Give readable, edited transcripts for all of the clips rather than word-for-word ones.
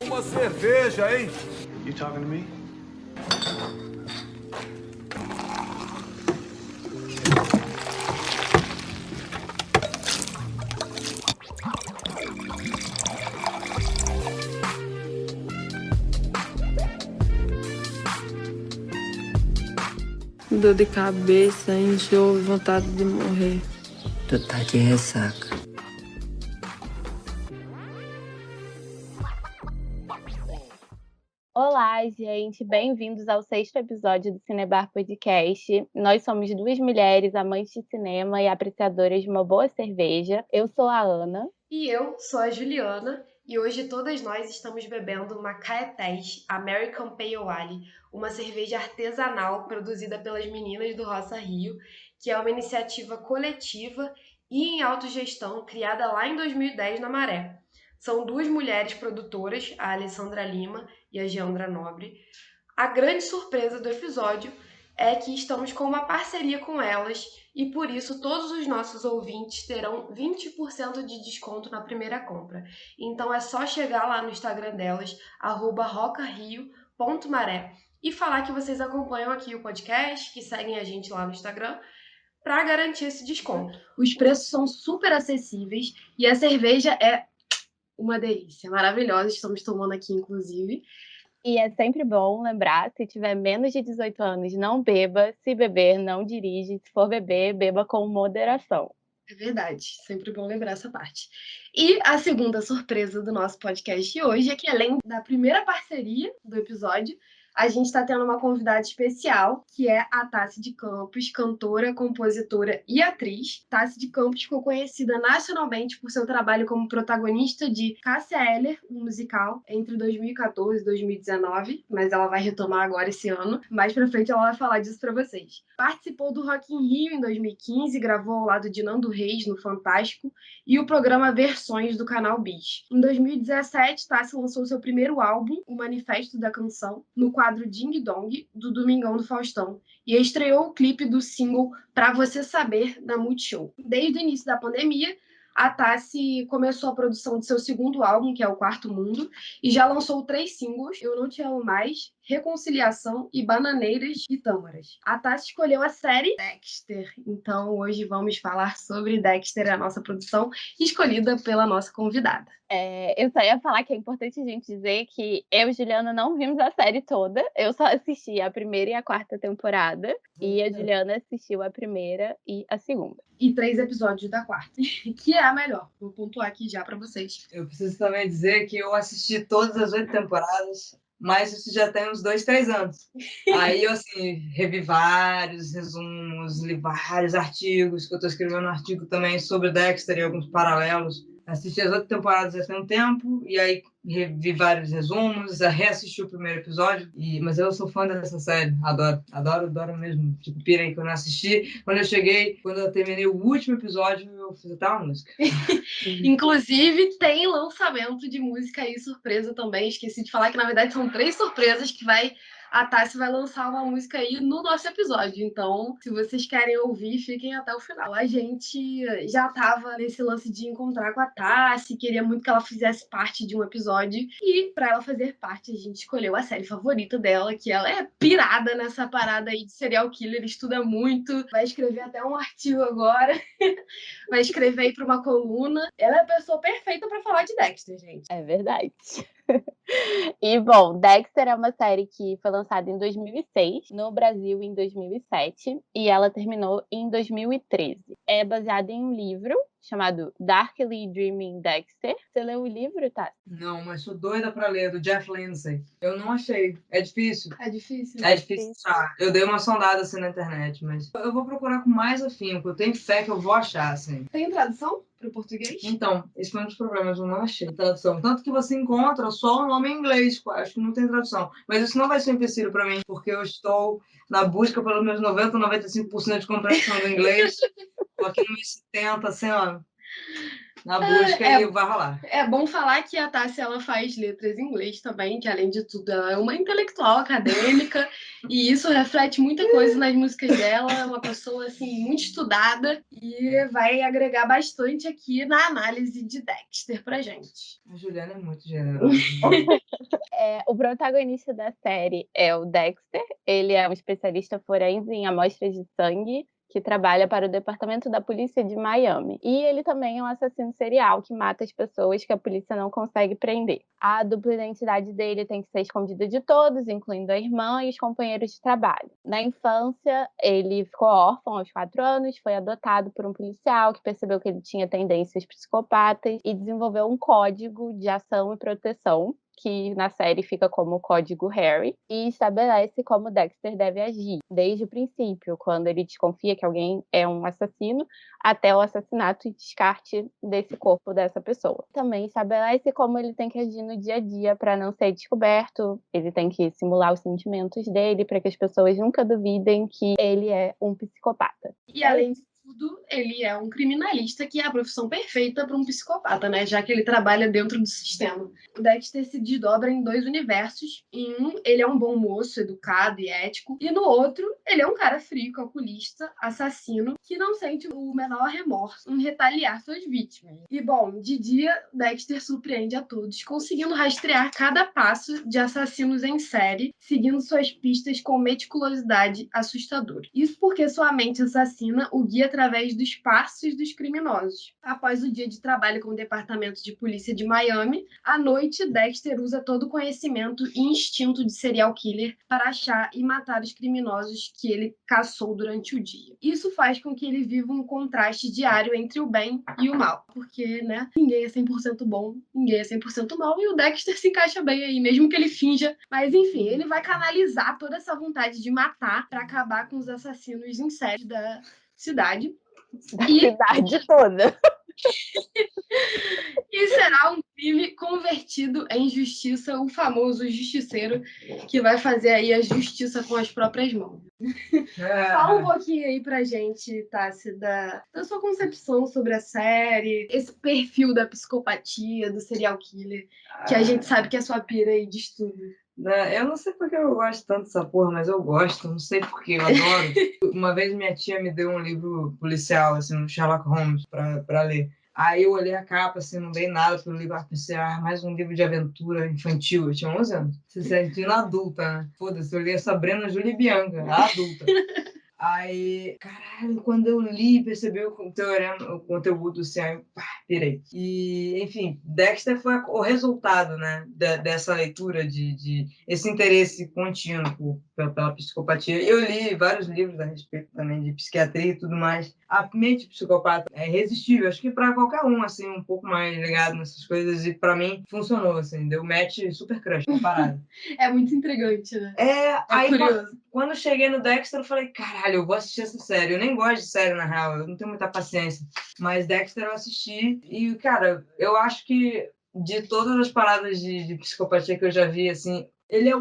Uma cerveja, hein? You talking to me? Dor de cabeça, enjoo, vontade de morrer. Tu tá de ressaca. Olá, gente, bem-vindos ao 6º episódio do Cinebar Podcast. Nós somos duas mulheres amantes de cinema e apreciadoras de uma boa cerveja. Eu sou a Ana. E eu sou a Juliana, e hoje todas nós estamos bebendo uma Caetés American Pale Ale, uma cerveja artesanal produzida pelas meninas do Roça Rio, que é uma iniciativa coletiva e em autogestão criada lá em 2010 na Maré. São duas mulheres produtoras, a Alessandra Lima e a Geandra Nobre. A grande surpresa do episódio é que estamos com uma parceria com elas e por isso todos os nossos ouvintes terão 20% de desconto na primeira compra. Então é só chegar lá no Instagram delas, @rocario.maré, e falar que vocês acompanham aqui o podcast, que seguem a gente lá no Instagram, para garantir esse desconto. Os preços são super acessíveis e a cerveja é uma delícia, maravilhosa, estamos tomando aqui inclusive. E é sempre bom lembrar, se tiver menos de 18 anos, não beba. Se beber, não dirige. Se for beber, beba com moderação. É verdade, sempre bom lembrar essa parte. E a segunda surpresa do nosso podcast hoje é que, além da primeira parceria do episódio, a gente está tendo uma convidada especial, que é a Tassi de Campos, cantora, compositora e atriz. Tassi de Campos ficou conhecida nacionalmente por seu trabalho como protagonista de Cássia Eller, um musical, entre 2014 e 2019, mas ela vai retomar agora esse ano. Mais pra frente ela vai falar disso pra vocês. Participou do Rock in Rio em 2015, gravou ao lado de Nando Reis no Fantástico e o programa Versões do Canal Bis. Em 2017, Tassi lançou seu primeiro álbum, O Manifesto da Canção, no quadro Ding Dong, do Domingão do Faustão, e estreou o clipe do single Pra Você Saber, da Multishow. Desde o início da pandemia, a Tassi começou a produção de seu segundo álbum, que é o Quarto Mundo, e já lançou 3 singles: Eu Não Te Amo Mais, Reconciliação e Bananeiras e Tâmaras. A Tassi escolheu a série Dexter, então hoje vamos falar sobre Dexter, a nossa produção, escolhida pela nossa convidada. Eu só ia falar que é importante a gente dizer que eu e Juliana não vimos a série toda. Eu só assisti a primeira e a quarta temporada. E a Juliana assistiu a primeira e a segunda. E 3 episódios da quarta, que é a melhor. Vou pontuar aqui já pra vocês. Eu preciso também dizer que eu assisti todas as 8 temporadas, mas isso já tem uns 2, 3 anos. Aí eu, assim, revi vários resumos, li vários artigos, que eu tô escrevendo um artigo também sobre Dexter e alguns paralelos. Assisti as 8 temporadas já tem um tempo, e aí revi vários resumos, reassisti o primeiro episódio, mas eu sou fã dessa série, adoro mesmo. Tipo, pirei que eu não assisti. Quando eu terminei o último episódio, eu fiz até uma música. Inclusive, tem lançamento de música aí, surpresa também. Esqueci de falar que, na verdade, são 3 surpresas que a Tassi vai lançar uma música aí no nosso episódio. Então, se vocês querem ouvir, fiquem até o final. A gente já tava nesse lance de encontrar com a Tassi, queria muito que ela fizesse parte de um episódio. E pra ela fazer parte, a gente escolheu a série favorita dela, que ela é pirada nessa parada aí de serial killer, estuda muito, vai escrever até um artigo agora, vai escrever aí pra uma coluna. Ela é a pessoa perfeita pra falar de Dexter, gente. É verdade. E, bom, Dexter é uma série que foi lançada em 2006, no Brasil em 2007, e ela terminou em 2013. É baseada em um livro chamado Darkly Dreaming Dexter. Você leu o livro, tá? Não, mas sou doida pra ler, do Jeff Lindsay. Eu não achei. É difícil. É difícil. É difícil achar. Eu dei uma sondada assim na internet, mas eu vou procurar com mais afinco. Eu tenho fé que eu vou achar, assim. Tem tradução pro português? Então, esse foi um dos problemas, eu não achei tradução. Tanto que você encontra só o nome em inglês, acho que não tem tradução. Mas isso não vai ser um empecilho pra mim, porque eu estou na busca pelos meus 90, 95% de compreensão do inglês. Tô aqui no meus 70, assim, ó. Na busca e vai rolar. É bom falar que a Tássia, ela faz letras em inglês também, que além de tudo ela é uma intelectual acadêmica e isso reflete muita coisa nas músicas dela, é uma pessoa assim muito estudada e vai agregar bastante aqui na análise de Dexter pra gente. A Juliana é muito generosa. O protagonista da série é o Dexter. Ele é um especialista forense em amostras de sangue que trabalha para o Departamento da Polícia de Miami. E ele também é um assassino serial que mata as pessoas que a polícia não consegue prender. A dupla identidade dele tem que ser escondida de todos, incluindo a irmã e os companheiros de trabalho. Na infância, ele ficou órfão aos 4 anos, foi adotado por um policial que percebeu que ele tinha tendências psicopatas e desenvolveu um código de ação e proteção, que na série fica como o Código Harry, e estabelece como Dexter deve agir, desde o princípio, quando ele desconfia que alguém é um assassino, até o assassinato e descarte desse corpo dessa pessoa. Também estabelece como ele tem que agir no dia a dia para não ser descoberto, ele tem que simular os sentimentos dele para que as pessoas nunca duvidem que ele é um psicopata. E além de tudo, ele é um criminalista, que é a profissão perfeita para um psicopata, né? Já que ele trabalha dentro do sistema. O Dexter se desdobra em 2 universos. Em um, ele é um bom moço, educado e ético. E no outro, ele é um cara frio, calculista, assassino, que não sente o menor remorso em retaliar suas vítimas. E, bom, de dia, Dexter surpreende a todos, conseguindo rastrear cada passo de assassinos em série, seguindo suas pistas com meticulosidade assustadora. Isso porque sua mente assassina o guia através dos passos dos criminosos. Após o dia de trabalho com o Departamento de Polícia de Miami, à noite, Dexter usa todo o conhecimento e instinto de serial killer para achar e matar os criminosos que ele caçou durante o dia. Isso faz com que ele viva um contraste diário entre o bem e o mal, porque, né, ninguém é 100% bom, ninguém é 100% mal, e o Dexter se encaixa bem aí, mesmo que ele finja. Mas, enfim, ele vai canalizar toda essa vontade de matar para acabar com os assassinos em série da cidade. Cidade toda. E será um crime convertido em justiça, o famoso justiceiro que vai fazer aí a justiça com as próprias mãos. Fala um pouquinho aí pra gente, Tassi, da sua concepção sobre a série, esse perfil da psicopatia, do serial killer, que a gente sabe que é sua pira aí de estudo. Eu não sei porque eu gosto tanto dessa porra, mas eu gosto, não sei porque, eu adoro. Uma vez minha tia me deu um livro policial, assim, um Sherlock Holmes, pra ler. Aí eu olhei a capa, assim, não dei nada pelo livro, pensei, mais um livro de aventura infantil. Eu tinha 11 anos. Se sentindo adulta, né? Foda-se, eu li a Sabrina, Júlia e Bianca, adulta. Aí, caralho, quando eu li, percebi o conteúdo, assim, aí, pirei. E, enfim, Dexter foi o resultado, né, dessa leitura, de esse interesse contínuo pela psicopatia. Eu li vários livros a respeito também de psiquiatria e tudo mais. A mente psicopata é irresistível, acho que para qualquer um, assim, um pouco mais ligado nessas coisas, e para mim funcionou, assim, deu match super crush na parada. É muito intrigante, né? Aí curioso. Quando eu cheguei no Dexter, eu falei, caralho, eu vou assistir essa série. Eu nem gosto de série, na real, eu não tenho muita paciência. Mas Dexter eu assisti e, cara, eu acho que de todas as paradas de psicopatia que eu já vi, assim, ele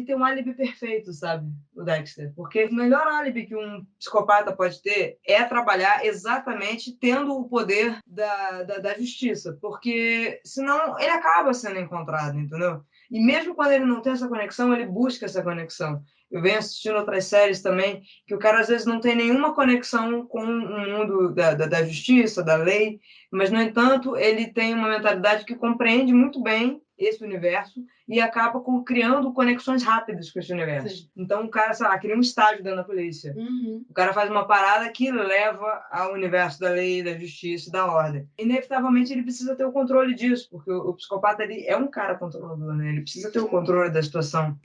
tem um álibi perfeito, sabe? O Dexter. Porque o melhor álibi que um psicopata pode ter é trabalhar exatamente tendo o poder da justiça. Porque senão ele acaba sendo encontrado, entendeu? E mesmo quando ele não tem essa conexão, ele busca essa conexão. Eu venho assistindo outras séries também, que o cara às vezes não tem nenhuma conexão com o mundo da justiça, da lei, mas, no entanto, ele tem uma mentalidade que compreende muito bem esse universo e acaba criando conexões rápidas com esse universo. Sim. Então, o cara, sei lá, cria um estágio dentro da polícia. Uhum. O cara faz uma parada que leva ao universo da lei, da justiça e da ordem. Inevitavelmente, ele precisa ter o controle disso, porque o psicopata ele é um cara controlador, né? Ele precisa ter o controle da situação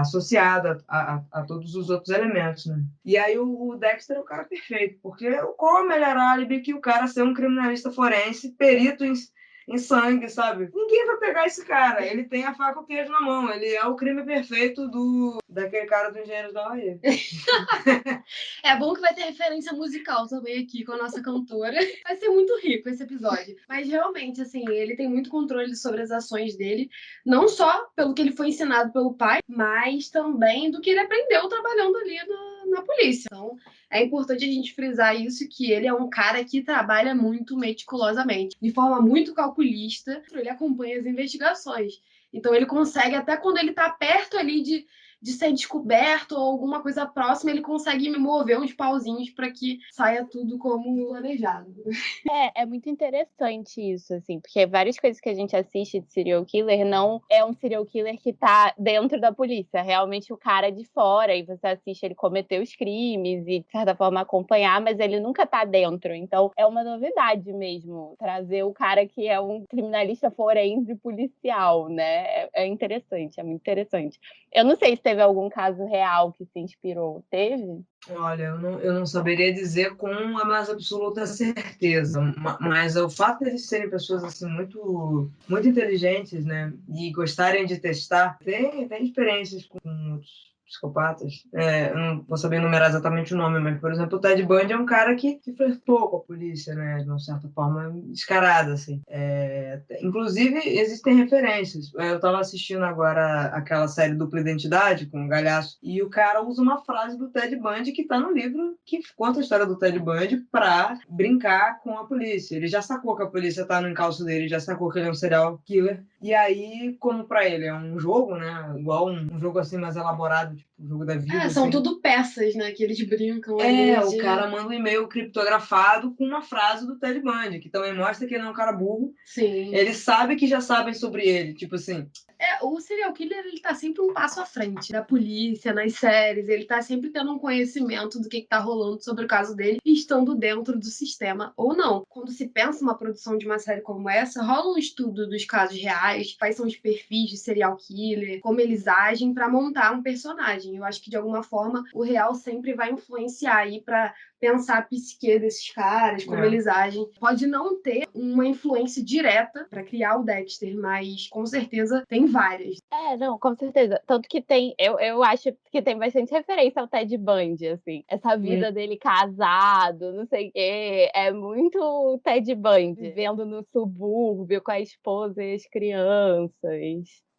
associado a todos os outros elementos, né? E aí o Dexter é o cara perfeito, porque qual é o melhor álibi que o cara ser um criminalista forense, perito em sangue, sabe? Ninguém vai pegar esse cara. Ele tem a faca e o queijo na mão. Ele é o crime perfeito daquele cara do Engenheiros da Havaí. É bom que vai ter referência musical também aqui com a nossa cantora. Vai ser muito rico esse episódio. Mas realmente, assim, ele tem muito controle sobre as ações dele. Não só pelo que ele foi ensinado pelo pai, mas também do que ele aprendeu trabalhando ali na polícia. Então, é importante a gente frisar isso, que ele é um cara que trabalha muito meticulosamente, de forma muito calculista, ele acompanha as investigações. Então, ele consegue, até quando ele está perto ali de ser descoberto ou alguma coisa próxima, ele consegue mover uns pauzinhos para que saia tudo como planejado. É muito interessante isso, assim, porque várias coisas que a gente assiste de serial killer não é um serial killer que tá dentro da polícia, realmente o cara é de fora, e você assiste ele cometer os crimes e, de certa forma, acompanhar, mas ele nunca tá dentro. Então, é uma novidade mesmo, trazer o cara que é um criminalista forense policial, né? É interessante, é muito interessante. Eu não sei se teve algum caso real que se inspirou. Teve? Olha, eu não saberia dizer com a mais absoluta certeza, mas o fato de eles serem pessoas assim muito, muito inteligentes, né, e gostarem de testar, tem experiências com outros psicopatas. Eu não vou saber enumerar exatamente o nome, mas, por exemplo, o Ted Bundy é um cara que flertou com a polícia, né, de uma certa forma descarada, assim. Inclusive, existem referências. Eu estava assistindo agora aquela série Dupla Identidade, com o Galhaço, e o cara usa uma frase do Ted Bundy que está no livro que conta a história do Ted Bundy para brincar com a polícia. Ele já sacou que a polícia está no encalço dele, já sacou que ele é um serial killer, e aí, como para ele é um jogo, né, igual um jogo assim mais elaborado, tipo o jogo da vida. São assim. tudo peças, né, que eles brincam. O cara manda um e-mail criptografado com uma frase do Ted Bundy, que também mostra que ele é um cara burro. Sim. Ele sabe que já sabem sobre ele, tipo assim. O serial killer, ele tá sempre um passo à frente da polícia, nas séries, ele tá sempre tendo um conhecimento do que tá rolando sobre o caso dele, estando dentro do sistema ou não. Quando se pensa uma produção de uma série como essa, rola um estudo dos casos reais, quais são os perfis de serial killer, como eles agem para montar um personagem. Eu acho que, de alguma forma, o real sempre vai influenciar aí para pensar a psique desses caras, como eles agem. Pode não ter uma influência direta para criar o Dexter, mas com certeza tem várias. Não, com certeza. Tanto que tem, eu acho que tem bastante referência ao Ted Bundy, assim. Essa vida dele casado, não sei o quê. É muito Ted Bundy, vivendo no subúrbio com a esposa e as crianças.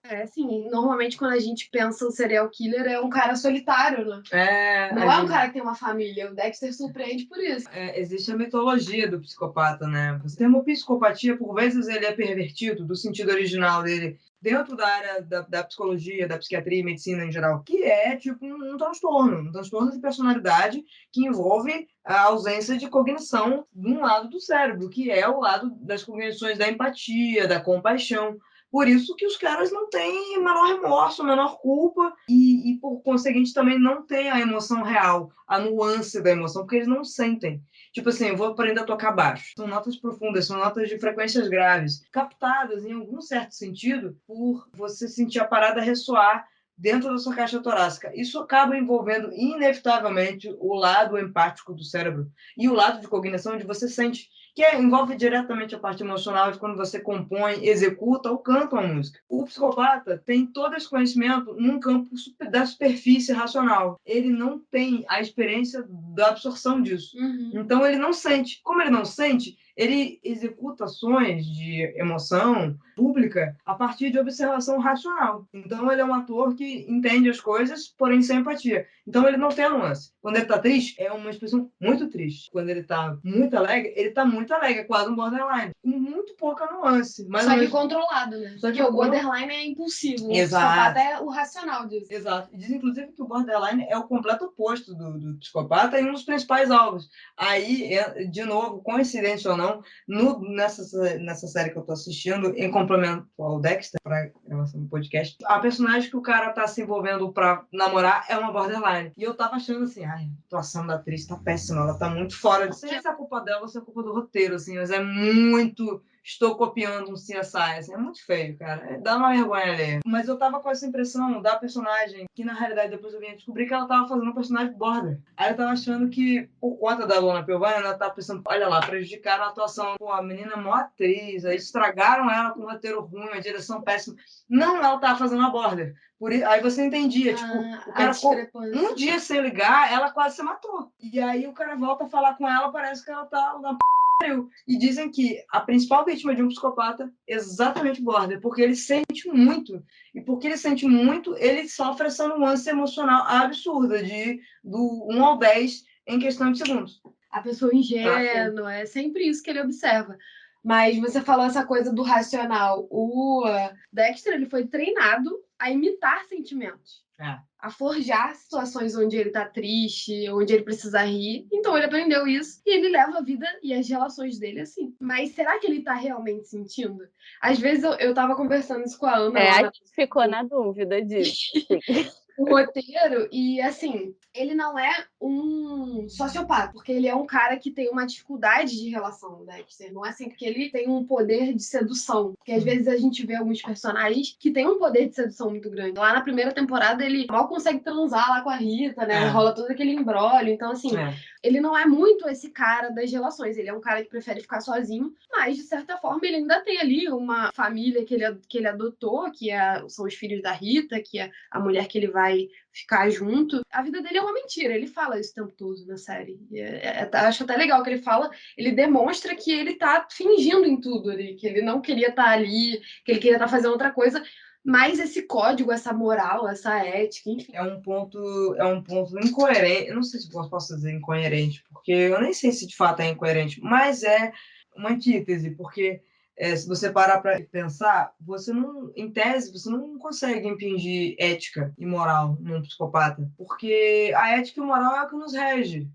Assim, normalmente quando a gente pensa o serial killer é um cara solitário, né? Não é um cara que tem uma família. O Dexter surpreende por isso. Existe a mitologia do psicopata, né? O termo psicopatia, por vezes, ele é pervertido do sentido original dele, dentro da área da psicologia, da psiquiatria e medicina em geral, que é tipo um transtorno de personalidade que envolve a ausência de cognição de um lado do cérebro, que é o lado das cognições da empatia, da compaixão. Por isso que os caras não têm o menor remorso, a menor culpa e, por conseguinte, também não têm a emoção real, a nuance da emoção, porque eles não sentem. Tipo assim, eu vou aprender a tocar baixo. São notas profundas, são notas de frequências graves, captadas em algum certo sentido por você sentir a parada ressoar dentro da sua caixa torácica. Isso acaba envolvendo, inevitavelmente, o lado empático do cérebro e o lado de cognição onde você sente, que envolve diretamente a parte emocional de quando você compõe, executa ou canta uma música. O psicopata tem todo esse conhecimento num campo da superfície racional. Ele não tem a experiência da absorção disso. Então, ele não sente. Como ele não sente, ele executa ações de emoção pública a partir de observação racional. Então, ele é um ator que entende as coisas, porém sem empatia. Então, ele não tem a nuance. Quando ele tá triste, é uma expressão muito triste. Quando ele tá muito alegre, ele tá muito alegre, é quase um borderline. Com muito pouca nuance. Só que controlado, né? Porque o borderline é impulsivo. Exato. O psicopata é o racional disso. Exato. Diz, inclusive, que o borderline é o completo oposto do psicopata e um dos principais alvos. Aí, de novo, coincidência ou não, nessa série que eu tô assistindo, em complemento ao Dexter, para gravação do podcast, a personagem que o cara tá se envolvendo pra namorar é uma borderline. E eu tava achando assim, a atuação da atriz tá péssima, ela tá muito fora de... Não sei se é culpa dela ou se é culpa do roteiro, assim, mas é muito... Estou copiando um CSI, assim, é muito feio, cara. Dá uma vergonha ali. Mas eu tava com essa impressão da personagem, que na realidade depois eu vim descobrir que ela tava fazendo um personagem border. Aí eu tava achando que, por conta da Lona Piovani, ela tava pensando, olha lá, prejudicaram a atuação. Pô, a menina é mó atriz, aí estragaram ela com um roteiro ruim, uma direção péssima. Não, ela tava fazendo a border. Aí você entendia, tipo, o cara ficou um dia sem ligar, ela quase se matou. E aí o cara volta a falar com ela, parece que ela tá na E dizem que a principal vítima de um psicopata é exatamente o border, porque ele sente muito. E porque ele sente muito, ele sofre essa nuance emocional absurda do 1 ao 10 em questão de segundos. A pessoa ingênua, é sempre isso que ele observa. Mas você falou essa coisa do racional. O Dexter, ele foi treinado a imitar sentimentos. A forjar situações onde ele tá triste, onde ele precisa rir. Então ele aprendeu isso e ele leva a vida e as relações dele assim. Mas será que ele tá realmente sentindo? Às vezes eu tava conversando isso com a Ana. A gente ficou na dúvida disso. O roteiro, e assim, ele não é um sociopata, porque ele é um cara que tem uma dificuldade de relação, né? Não é assim porque ele tem um poder de sedução. Porque às vezes a gente vê alguns personagens que têm um poder de sedução muito grande. Lá na primeira temporada ele mal consegue transar lá com a Rita, né? Rola todo aquele imbróglio. Então, assim, ele não é muito esse cara das relações. Ele é um cara que prefere ficar sozinho, mas de certa forma ele ainda tem ali uma família que ele adotou, são os filhos da Rita, que é a mulher que ele vai ficar junto. A vida dele é uma mentira, ele fala isso o tempo todo na série. Acho até legal que ele fala, ele demonstra que ele tá fingindo em tudo, que ele não queria estar ali, que ele queria estar fazendo outra coisa, mas esse código, essa moral, essa ética, enfim. É um ponto incoerente, eu não sei se posso dizer incoerente, porque eu nem sei se de fato é incoerente, mas é uma antítese, porque se você parar para pensar, em tese, você não consegue impingir ética e moral num psicopata, porque a ética e a moral é o que nos rege,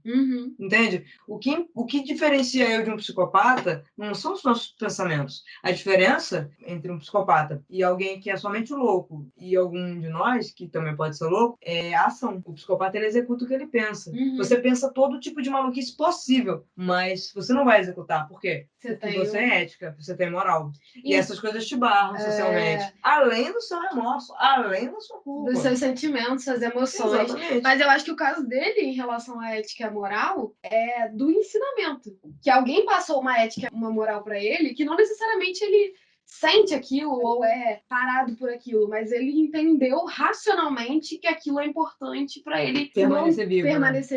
entende? O que diferencia eu de um psicopata não são os nossos pensamentos. A diferença entre um psicopata e alguém que é somente louco e algum de nós, que também pode ser louco, é a ação. O psicopata, ele executa o que ele pensa. Você pensa todo tipo de maluquice possível, mas você não vai executar. Por quê? Porque você é ética, você tem moral. E essas coisas te barram socialmente. Além do seu remorso, além da sua culpa. Dos seus sentimentos, suas emoções. Exatamente. Mas eu acho que o caso dele, em relação à ética e à moral, é do ensinamento. Que alguém passou uma ética, uma moral para ele, que não necessariamente ele sente aquilo ou é parado por aquilo, mas ele entendeu racionalmente que aquilo é importante para ele permanecer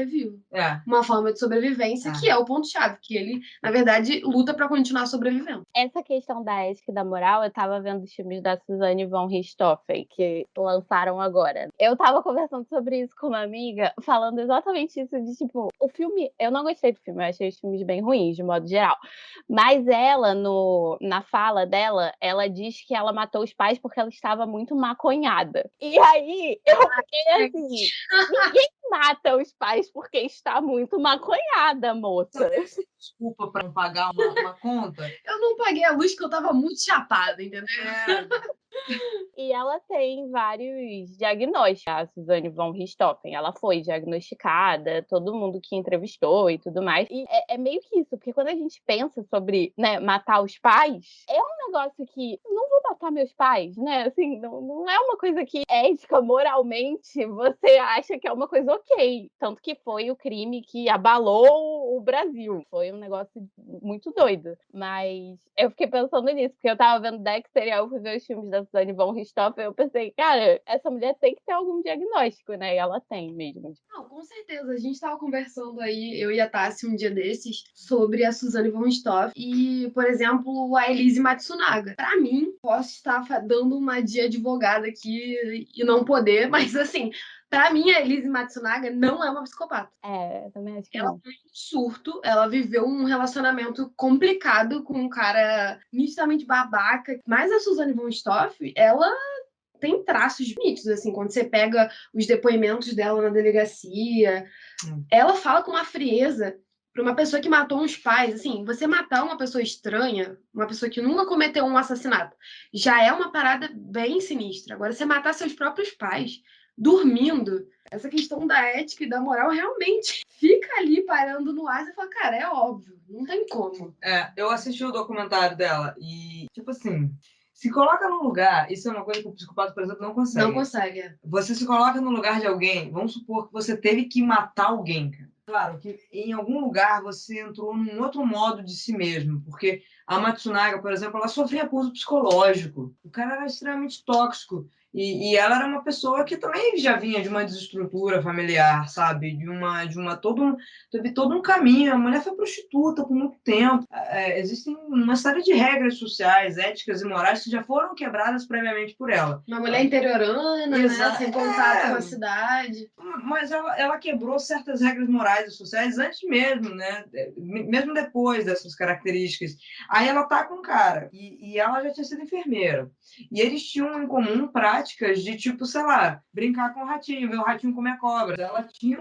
vivo. Uma forma de sobrevivência, que é o ponto-chave, que ele, na verdade, luta para continuar sobrevivendo. Essa questão da ética e da moral, eu tava vendo os filmes da Suzanne von Richthofen, que lançaram agora. Eu tava conversando sobre isso com uma amiga, falando exatamente isso, de tipo, o filme, eu não gostei do filme, eu achei os filmes bem ruins, de modo geral. Mas ela, na fala dela, ela diz que ela matou os pais porque ela estava muito maconhada. E aí, eu fiquei assim, ninguém mata os pais porque está muito maconhada, moça. Desculpa para não pagar uma conta. Eu não paguei a luz porque eu tava muito chapada, entendeu? E ela tem vários diagnósticos, a Suzanne von Richthofen. Ela foi diagnosticada, todo mundo que entrevistou e tudo mais. E é meio que isso, porque quando a gente pensa sobre, né, matar os pais, é um negócio que não vou matar meus pais, né? Assim, não é uma coisa que ética, moralmente, você acha que é uma coisa ok. Tanto que foi o crime que abalou o Brasil. Foi um negócio muito doido. Mas eu fiquei pensando nisso, porque eu tava vendo Dexter e aí eu fui ver os filmes da Suzanne von Richthofen, eu pensei, cara, essa mulher tem que ter algum diagnóstico, né? E ela tem mesmo. Não, com certeza. A gente tava conversando aí, eu e a Tassi, um dia desses, sobre a Suzanne von Richthofen e, por exemplo, a Elise Matsunaga. Pra mim, posso estar dando uma de advogada aqui e não poder, mas assim, pra mim, a Elise Matsunaga não é uma psicopata. Eu também acho que ela não. foi um surto, ela viveu um relacionamento complicado com um cara nitidamente babaca. Mas a Suzanne von Richthofen, ela tem traços nítidos, assim, quando você pega os depoimentos dela na delegacia, ela fala com uma frieza para uma pessoa que matou uns pais. Assim, você matar uma pessoa estranha, uma pessoa que nunca cometeu um assassinato, já é uma parada bem sinistra. Agora, você matar seus próprios pais, dormindo, essa questão da ética e da moral realmente fica ali parando no ar e você fala, cara, é óbvio, não tem como. Eu assisti o documentário dela e, tipo assim, se coloca no lugar, isso é uma coisa que o psicopata, por exemplo, não consegue. Não consegue. Você se coloca no lugar de alguém, vamos supor que você teve que matar alguém, cara. Claro que em algum lugar você entrou num outro modo de si mesmo, porque A Matsunaga, por exemplo, ela sofria abuso psicológico. O cara era extremamente tóxico. E ela era uma pessoa que também já vinha de uma desestrutura familiar, sabe? Teve todo um caminho. A mulher foi prostituta por muito tempo. Existem uma série de regras sociais, éticas e morais que já foram quebradas previamente por ela. Uma mulher interiorana, né? Sem contato com a cidade. Mas ela quebrou certas regras morais e sociais antes mesmo, né? Mesmo depois dessas características. Aí ela tá com um cara, e ela já tinha sido enfermeira. E eles tinham em comum práticas de, tipo, sei lá, brincar com o ratinho, ver o ratinho comer cobra. Ela tinha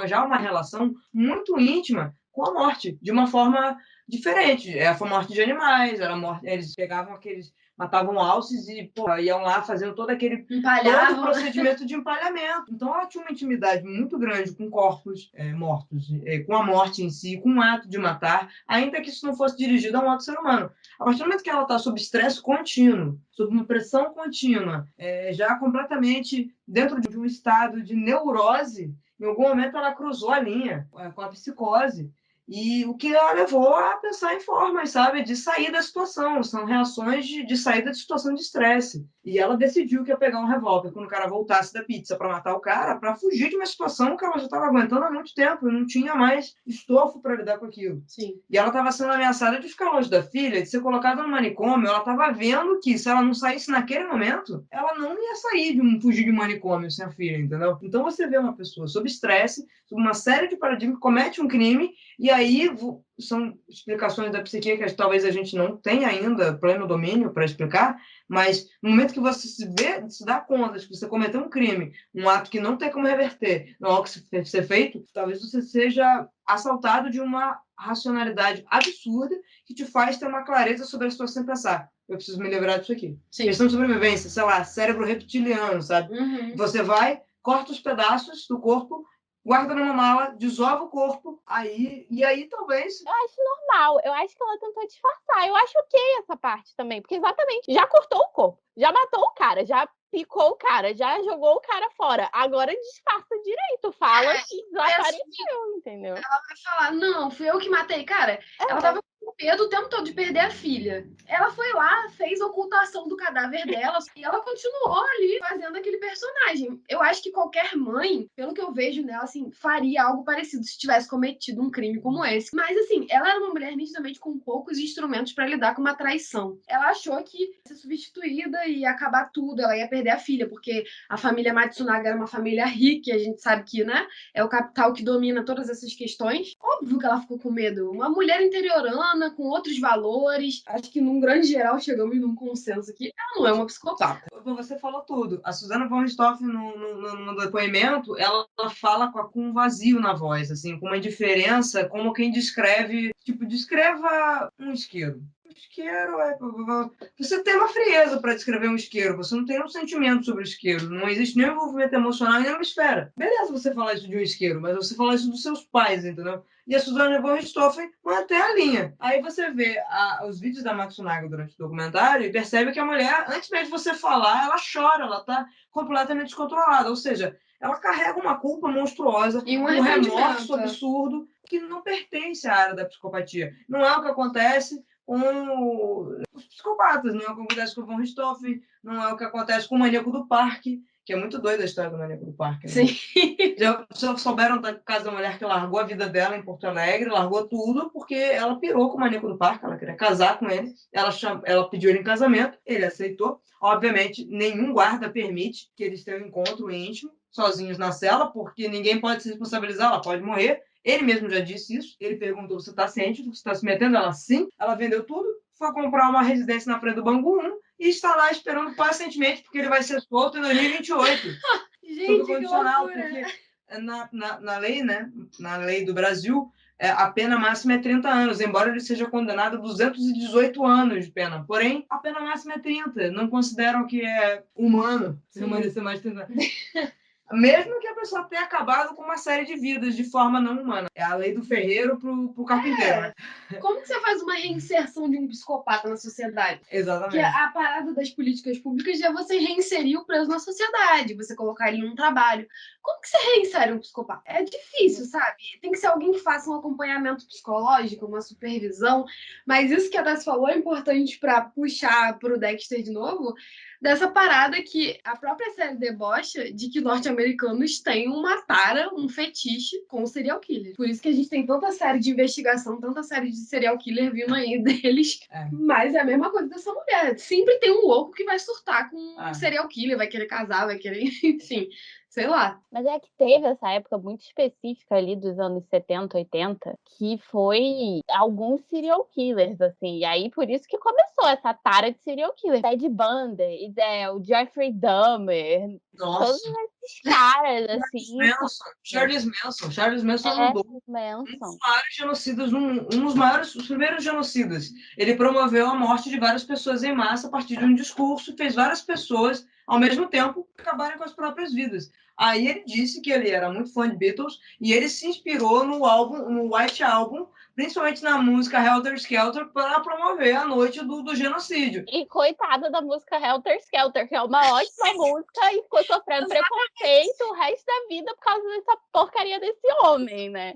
já uma relação muito íntima com a morte, de uma forma diferente. Foi morte de animais, eles pegavam matavam alces e iam lá fazendo todo o procedimento de empalhamento. Então ela tinha uma intimidade muito grande com corpos mortos, com a morte em si, com o ato de matar, ainda que isso não fosse dirigido a um outro ser humano. A partir do momento que ela está sob estresse contínuo, sob uma pressão contínua, já completamente dentro de um estado de neurose, em algum momento ela cruzou a linha com a psicose. E o que ela levou a pensar em formas, sabe, de sair da situação. São reações de saída de situação de estresse. E ela decidiu que ia pegar um revólver quando o cara voltasse da pizza para matar o cara, para fugir de uma situação que ela já estava aguentando há muito tempo e não tinha mais estofo para lidar com aquilo. Sim. E ela estava sendo ameaçada de ficar longe da filha, de ser colocada no manicômio. Ela estava vendo que, se ela não saísse naquele momento, ela não ia fugir de um manicômio sem a filha, entendeu? Então você vê uma pessoa sob estresse, sob uma série de paradigmas, comete um crime, e aí são explicações da psique que talvez a gente não tenha ainda pleno domínio para explicar, mas no momento que você se dá conta de que você cometeu um crime, um ato que não tem como reverter, não há o que ser feito, talvez você seja assaltado de uma racionalidade absurda que te faz ter uma clareza sobre a situação sem pensar. Eu preciso me livrar disso aqui. Sim. Questão de sobrevivência, sei lá, cérebro reptiliano, sabe? Uhum. Você vai, corta os pedaços do corpo, guarda numa mala, desova o corpo, e aí talvez... Eu acho normal, eu acho que ela tentou disfarçar, eu acho ok essa parte também, porque exatamente, já cortou o corpo, já matou o cara, já picou o cara, já jogou o cara fora, agora disfarça direito, fala que desapareceu, entendeu? Ela vai falar, não, fui eu que matei, cara, ela tava com medo o tempo todo de perder a filha. Ela foi lá, fez a ocultação do cadáver dela e ela continuou ali fazendo aquele personagem. Eu acho que qualquer mãe, pelo que eu vejo nela, assim, faria algo parecido se tivesse cometido um crime como esse. Mas, assim, ela era uma mulher nitidamente com poucos instrumentos para lidar com uma traição. Ela achou que ia ser substituída e ia acabar tudo, ela ia perder a filha, porque a família Matsunaga era uma família rica, e a gente sabe que, né, é o capital que domina todas essas questões. Óbvio que ela ficou com medo. Uma mulher interiorana, com outros valores. Acho que, num grande geral, chegamos num consenso que ela não é uma psicopata. Você falou tudo. A Susana von Richthofen, no depoimento, ela fala com um vazio na voz, assim, com uma indiferença, como quem descreve... Tipo, descreva um isqueiro. Isqueiro você tem uma frieza para descrever um isqueiro, você não tem um sentimento sobre o isqueiro, não existe nenhum envolvimento emocional em nenhuma esfera. Beleza você falar isso de um isqueiro, mas você falar isso dos seus pais, entendeu? E a Susana von Richthofen mantém a linha. Aí você vê os vídeos da Matsunaga durante o documentário e percebe que a mulher, antes mesmo de você falar, ela chora, ela está completamente descontrolada, ou seja, ela carrega uma culpa monstruosa, E um remorso absurdo que não pertence à área da psicopatia. Não é o que acontece com os psicopatas, não é o que acontece com o von Richthofen, não é o que acontece com o maníaco do parque, que é muito doida a história do maníaco do parque. Né? Sim. Já souberam do caso da mulher que largou a vida dela em Porto Alegre, largou tudo porque ela pirou com o maníaco do parque, ela queria casar com ele, ela pediu ele em casamento, ele aceitou. Obviamente, nenhum guarda permite que eles tenham um encontro íntimo, sozinhos na cela, porque ninguém pode se responsabilizar, ela pode morrer. Ele mesmo já disse isso. Ele perguntou, você está ciente do que você está se metendo? Ela, sim. Ela vendeu tudo, foi comprar uma residência na frente do Bangu 1 e está lá esperando pacientemente, porque ele vai ser solto em 2028. Gente, condicional, porque na lei, né? Na lei do Brasil, a pena máxima é 30 anos, embora ele seja condenado a 218 anos de pena. Porém, a pena máxima é 30. Não consideram que é humano permanecer mais de 30 anos. Mesmo que a pessoa ter acabado com uma série de vidas de forma não humana. É a lei do ferreiro pro carpinteiro, né? Como que você faz uma reinserção de um psicopata na sociedade? Porque Exatamente. a parada das políticas públicas é você reinserir o preso na sociedade, você colocar ele num trabalho. Como que você reinsere um psicopata? É difícil, sabe? Tem que ser alguém que faça um acompanhamento psicológico, uma supervisão. Mas isso que a Tassi falou é importante para puxar pro Dexter de novo, dessa parada que a própria série debocha de que norte-americanos têm uma tara, um fetiche com serial killer. Por isso que a gente tem tanta série de investigação, tanta série de serial killer vindo aí deles. Mas é a mesma coisa dessa mulher. Sempre tem um louco que vai surtar com um serial killer, vai querer casar, vai querer... Enfim, sei lá. Mas é que teve essa época muito específica ali dos anos 70, 80, que foi alguns serial killers, assim. E aí, por isso que começou essa tara de serial killer. Ted Bundy, o Jeffrey Dahmer, todos esses caras, assim. Charles Manson mudou. Um dos maiores genocidas, um dos maiores, os primeiros genocidas. Ele promoveu a morte de várias pessoas em massa a partir de um discurso, fez várias pessoas, ao mesmo tempo, acabarem com as próprias vidas. Aí ele disse que ele era muito fã de Beatles e ele se inspirou no White Album, principalmente na música Helter Skelter, para promover a noite do genocídio. E coitada da música Helter Skelter, que é uma ótima música e ficou sofrendo preconceito o resto da vida por causa dessa porcaria desse homem, né?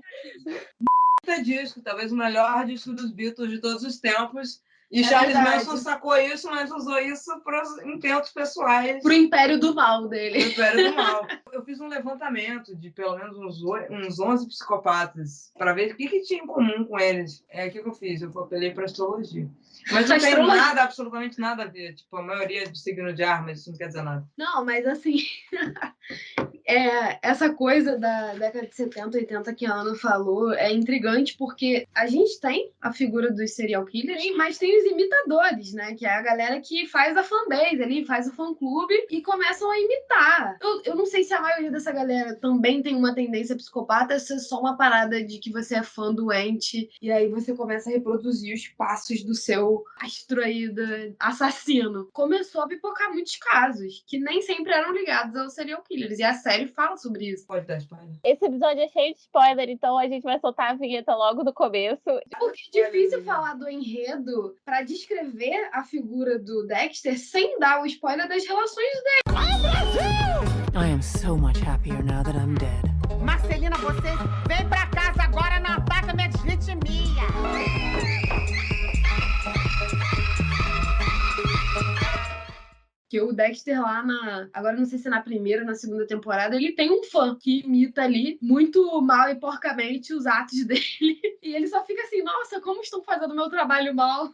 Disco, talvez o melhor disco dos Beatles de todos os tempos. E Charles Manson sacou isso, mas usou isso para os intentos pessoais. Pro império do mal dele. Pro império do mal. Eu fiz um levantamento de pelo menos uns 11 psicopatas para ver o que tinha em comum com eles. É o que eu fiz, eu apelei para astrologia. Mas não tem nada, absolutamente nada a ver. Tipo, a maioria do signo de ar, mas isso não quer dizer nada. Não, mas assim... essa coisa da década de 70, 80 que a Ana falou é intrigante porque a gente tem a figura dos serial killers, mas tem os imitadores, né? Que é a galera que faz a fanbase ali, faz o fã-clube e começam a imitar. Eu não sei se a maioria dessa galera também tem uma tendência psicopata, se é só uma parada de que você é fã doente e aí você começa a reproduzir os passos do seu asteroide assassino. Começou a pipocar muitos casos que nem sempre eram ligados aos serial killers. E a série fala sobre isso. Pode dar spoiler. Esse episódio é cheio de spoiler, então a gente vai soltar a vinheta logo do começo. Porque é difícil falar do enredo pra descrever a figura do Dexter sem dar o spoiler das relações dele. I am so much happier now that I'm dead. Marcelina, você vem pra casa agora, não ataca minha deslitimia. Que o Dexter lá agora não sei se é na primeira ou na segunda temporada, ele tem um fã que imita ali muito mal e porcamente os atos dele. E ele só fica assim, nossa, como estão fazendo meu trabalho mal.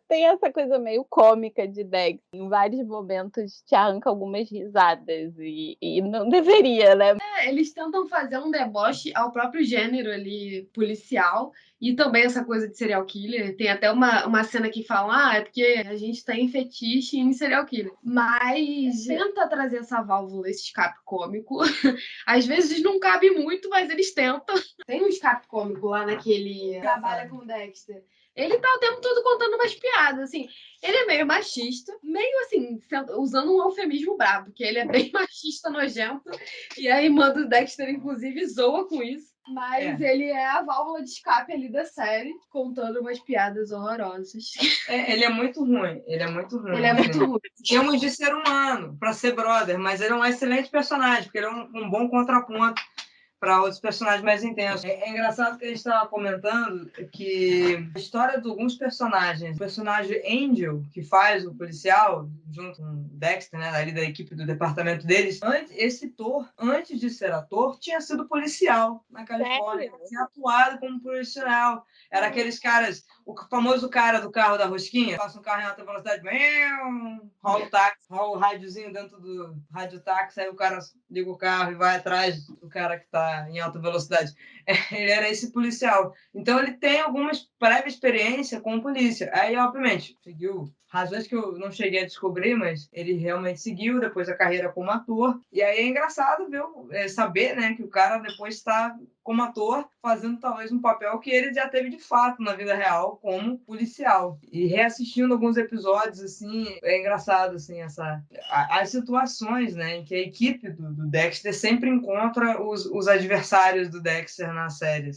Tem essa coisa meio cômica de Dexter. Em vários momentos te arranca algumas risadas. E não deveria, né? Eles tentam fazer um deboche ao próprio gênero ali policial. E também essa coisa de serial killer. Tem até uma cena que fala, é porque a gente tem fetiche em serial killer. Mas tenta trazer essa válvula, esse escape cômico. Às vezes não cabe muito, mas eles tentam. Tem um escape cômico lá naquele... Trabalha com o Dexter. Ele tá o tempo todo contando umas piadas, assim. Ele é meio machista, meio assim, usando um eufemismo brabo, porque ele é bem machista, nojento. E a irmã do Dexter, inclusive, zoa com isso. Mas ele é a válvula de escape ali da série, contando umas piadas horrorosas. Ele é muito ruim. Ele é muito ruim. Ele é muito ruim. Temos de ser humano para ser brother, mas ele é um excelente personagem, porque ele é um bom contraponto para outros personagens mais intensos. É engraçado que a gente estava comentando que a história de alguns personagens, o personagem Angel, que faz o policial, junto com o Dexter, né, ali da equipe do departamento deles, esse Thor, antes de ser ator, tinha sido policial na Califórnia, tinha atuado como policial. Era aqueles caras, o famoso cara do carro da rosquinha, passa um carro em alta velocidade, rola o táxi, rola o rádiozinho dentro do rádio táxi, aí o cara liga o carro e vai atrás do cara que tá tá em alta velocidade. Ele era esse policial. Então, ele tem algumas prévia experiência com polícia. Aí, obviamente, seguiu razões que eu não cheguei a descobrir, mas ele realmente seguiu depois a carreira como ator. E aí é engraçado, viu, saber, né, que o cara depois está como ator fazendo talvez um papel que ele já teve de fato na vida real como policial. E reassistindo alguns episódios, assim, é engraçado, assim, as situações, né, em que a equipe do Dexter sempre encontra os adversários do Dexter na série.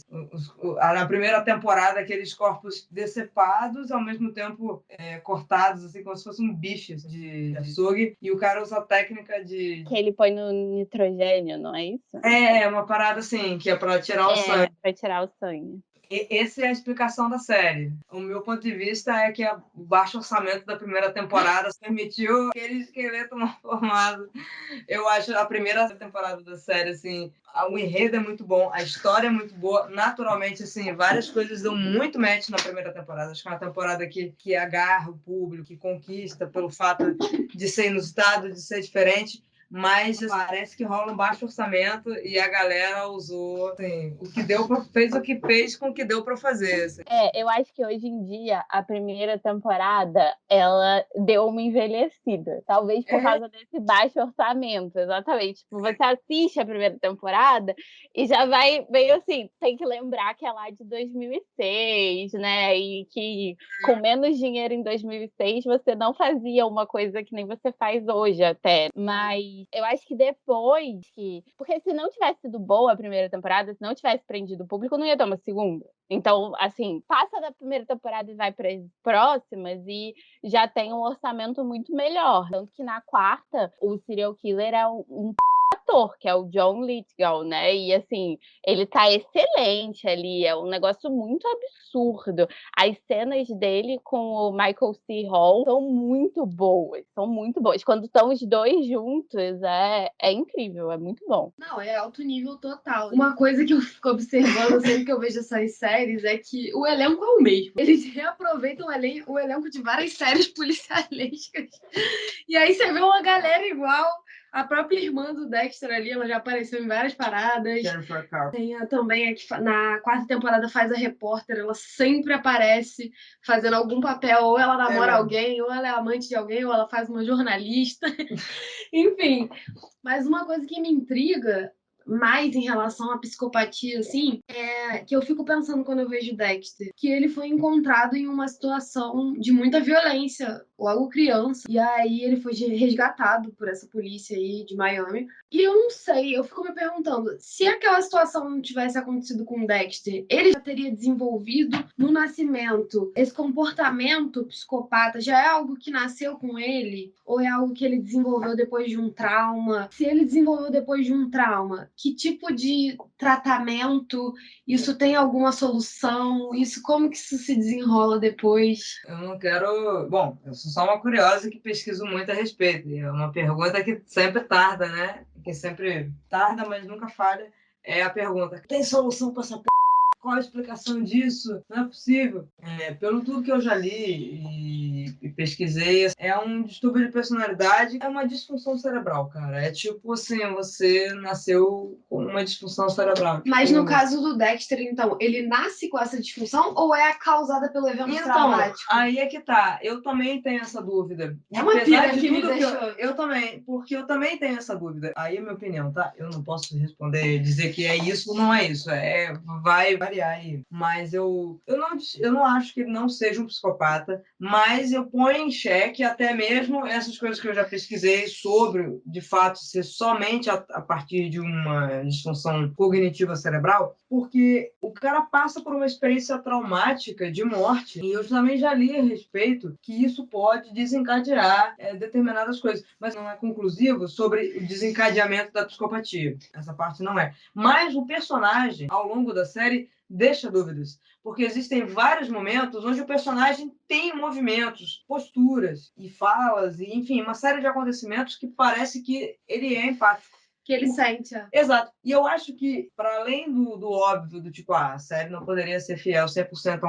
Na primeira temporada, aqueles corpos decepados, ao mesmo tempo cortados, assim, como se fosse um bife de açougue, e o cara usa a técnica de... Que ele põe no nitrogênio, não é isso? É uma parada assim, que é pra tirar o sangue. Pra tirar o sangue. Essa é a explicação da série. O meu ponto de vista é que o baixo orçamento da primeira temporada permitiu aquele esqueleto mal formado. Eu acho a primeira temporada da série, assim, o enredo é muito bom, a história é muito boa. Naturalmente, assim, várias coisas dão muito match na primeira temporada. Acho que é uma temporada que agarra o público, que conquista pelo fato de ser inusitado, de ser diferente. Mas parece que rola um baixo orçamento e a galera usou, assim, fez o que fez com o que deu para fazer. Assim. Eu acho que hoje em dia a primeira temporada ela deu uma envelhecida, talvez por causa desse baixo orçamento, exatamente. Tipo, você assiste a primeira temporada e já vai meio assim, tem que lembrar que é lá de 2006, né? E que com menos dinheiro em 2006 você não fazia uma coisa que nem você faz hoje até, mas eu acho que depois que... Porque se não tivesse sido boa a primeira temporada, se não tivesse prendido o público, não ia ter uma segunda. Então, assim, passa da primeira temporada e vai para as próximas e já tem um orçamento muito melhor. Tanto que na quarta, o serial killer é um ator, que é o John Lithgow, né? E, assim, ele tá excelente ali, é um negócio muito absurdo. As cenas dele com o Michael C. Hall são muito boas, Quando estão os dois juntos, é incrível, é muito bom. Não, é alto nível total. Uma coisa que eu fico observando sempre que eu vejo essas séries é que o elenco é o mesmo. Eles reaproveitam o elenco de várias séries policialescas. E aí você vê uma galera igual. A própria irmã do Dexter ali, ela já apareceu em várias paradas. Jennifer Carpenter. Tem também a que na quarta temporada faz a repórter, ela sempre aparece fazendo algum papel, ou ela namora alguém, ou ela é amante de alguém, ou ela faz uma jornalista. Enfim, mas uma coisa que me intriga mais em relação à psicopatia, assim, é que eu fico pensando quando eu vejo Dexter, que ele foi encontrado em uma situação de muita violência, logo criança, e aí ele foi resgatado por essa polícia aí de Miami, e eu não sei, eu fico me perguntando, se aquela situação não tivesse acontecido com Dexter, ele já teria desenvolvido no nascimento esse comportamento psicopata, já é algo que nasceu com ele, ou é algo que ele desenvolveu depois de um trauma? Se ele desenvolveu depois de um trauma, que tipo de tratamento, isso tem alguma solução, como que isso se desenrola depois? Eu não quero... Bom, eu sou só uma curiosa que pesquiso muito a respeito. É uma pergunta que sempre tarda, né? Que sempre tarda, mas nunca falha. É a pergunta, tem solução para essa p***? Qual a explicação disso? Não é possível. Pelo tudo que eu já li e pesquisei, é um distúrbio de personalidade, é uma disfunção cerebral, cara. É tipo assim, você nasceu com uma disfunção cerebral. Mas no caso do Dexter, então, ele nasce com essa disfunção ou é causada pelo evento traumático? Aí é que tá. Eu também tenho essa dúvida. É uma pira que me tudo deixou... eu também, porque eu também tenho essa dúvida. Aí é minha opinião, tá? Eu não posso responder, dizer que é isso ou não é isso. Vai variar aí. Mas eu não acho que ele não seja um psicopata, mas eu ponho em xeque até mesmo essas coisas que eu já pesquisei sobre, de fato, ser somente a partir de uma disfunção cognitiva cerebral, porque o cara passa por uma experiência traumática de morte, e eu também já li a respeito que isso pode desencadear determinadas coisas, mas não é conclusivo sobre o desencadeamento da psicopatia. Essa parte não é. Mas o personagem, ao longo da série, deixa dúvidas, porque existem vários momentos onde o personagem tem movimentos, posturas e falas, e enfim, uma série de acontecimentos que parece que ele é empático. que ele sente. Exato. E eu acho que, para além do óbvio, do tipo, a série não poderia ser fiel 100%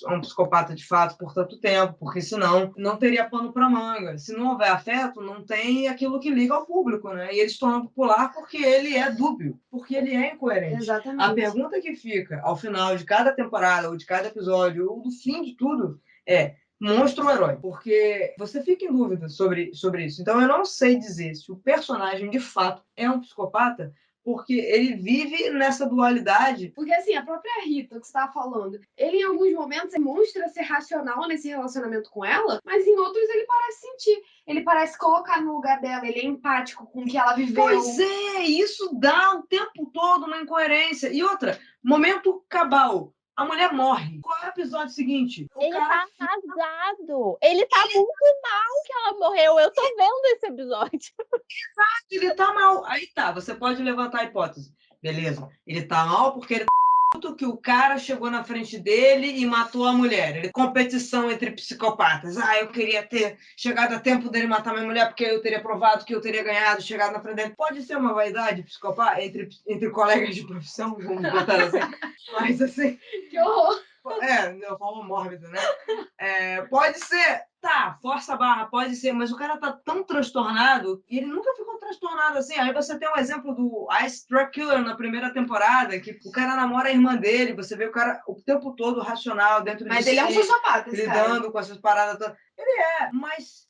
a um psicopata de fato por tanto tempo, porque senão não teria pano para manga. Se não houver afeto, não tem aquilo que liga ao público, né? E ele se torna popular porque ele é dúbio, porque ele é incoerente. Exatamente. A pergunta que fica ao final de cada temporada, ou de cada episódio, ou do fim de tudo, é: monstro ou herói? Porque você fica em dúvida sobre isso. Então eu não sei dizer se o personagem de fato é um psicopata, porque ele vive nessa dualidade. Porque assim, a própria Rita, que você estava falando, ele em alguns momentos demonstra ser racional nesse relacionamento com ela, mas em outros ele parece sentir. Ele parece colocar no lugar dela, ele é empático com o que ela viveu. Pois é, isso dá o tempo todo uma incoerência. E outra, momento cabal. A mulher morre. Qual é o episódio seguinte? Ele tá arrasado. Ele tá muito mal que ela morreu. Eu tô vendo esse episódio. Ele tá mal. Aí tá, você pode levantar a hipótese. Beleza. Ele tá mal porque ele que o cara chegou na frente dele e matou a mulher. Competição entre psicopatas. Eu queria ter chegado a tempo dele matar minha mulher porque eu teria provado que eu teria ganhado, chegado na frente dele. Pode ser uma vaidade psicopata entre colegas de profissão, vamos botar assim. Mas assim... Que horror! De uma forma mórbida, né? Pode ser, tá, força a barra, pode ser, mas o cara tá tão transtornado e ele nunca ficou transtornado assim. Aí você tem um exemplo do Ice Drug Killer na primeira temporada, que o cara namora a irmã dele, você vê o cara o tempo todo racional dentro mas de si. Mas ele é um sociopata, esse lidando cara. Com essas paradas todas. Ele é, mas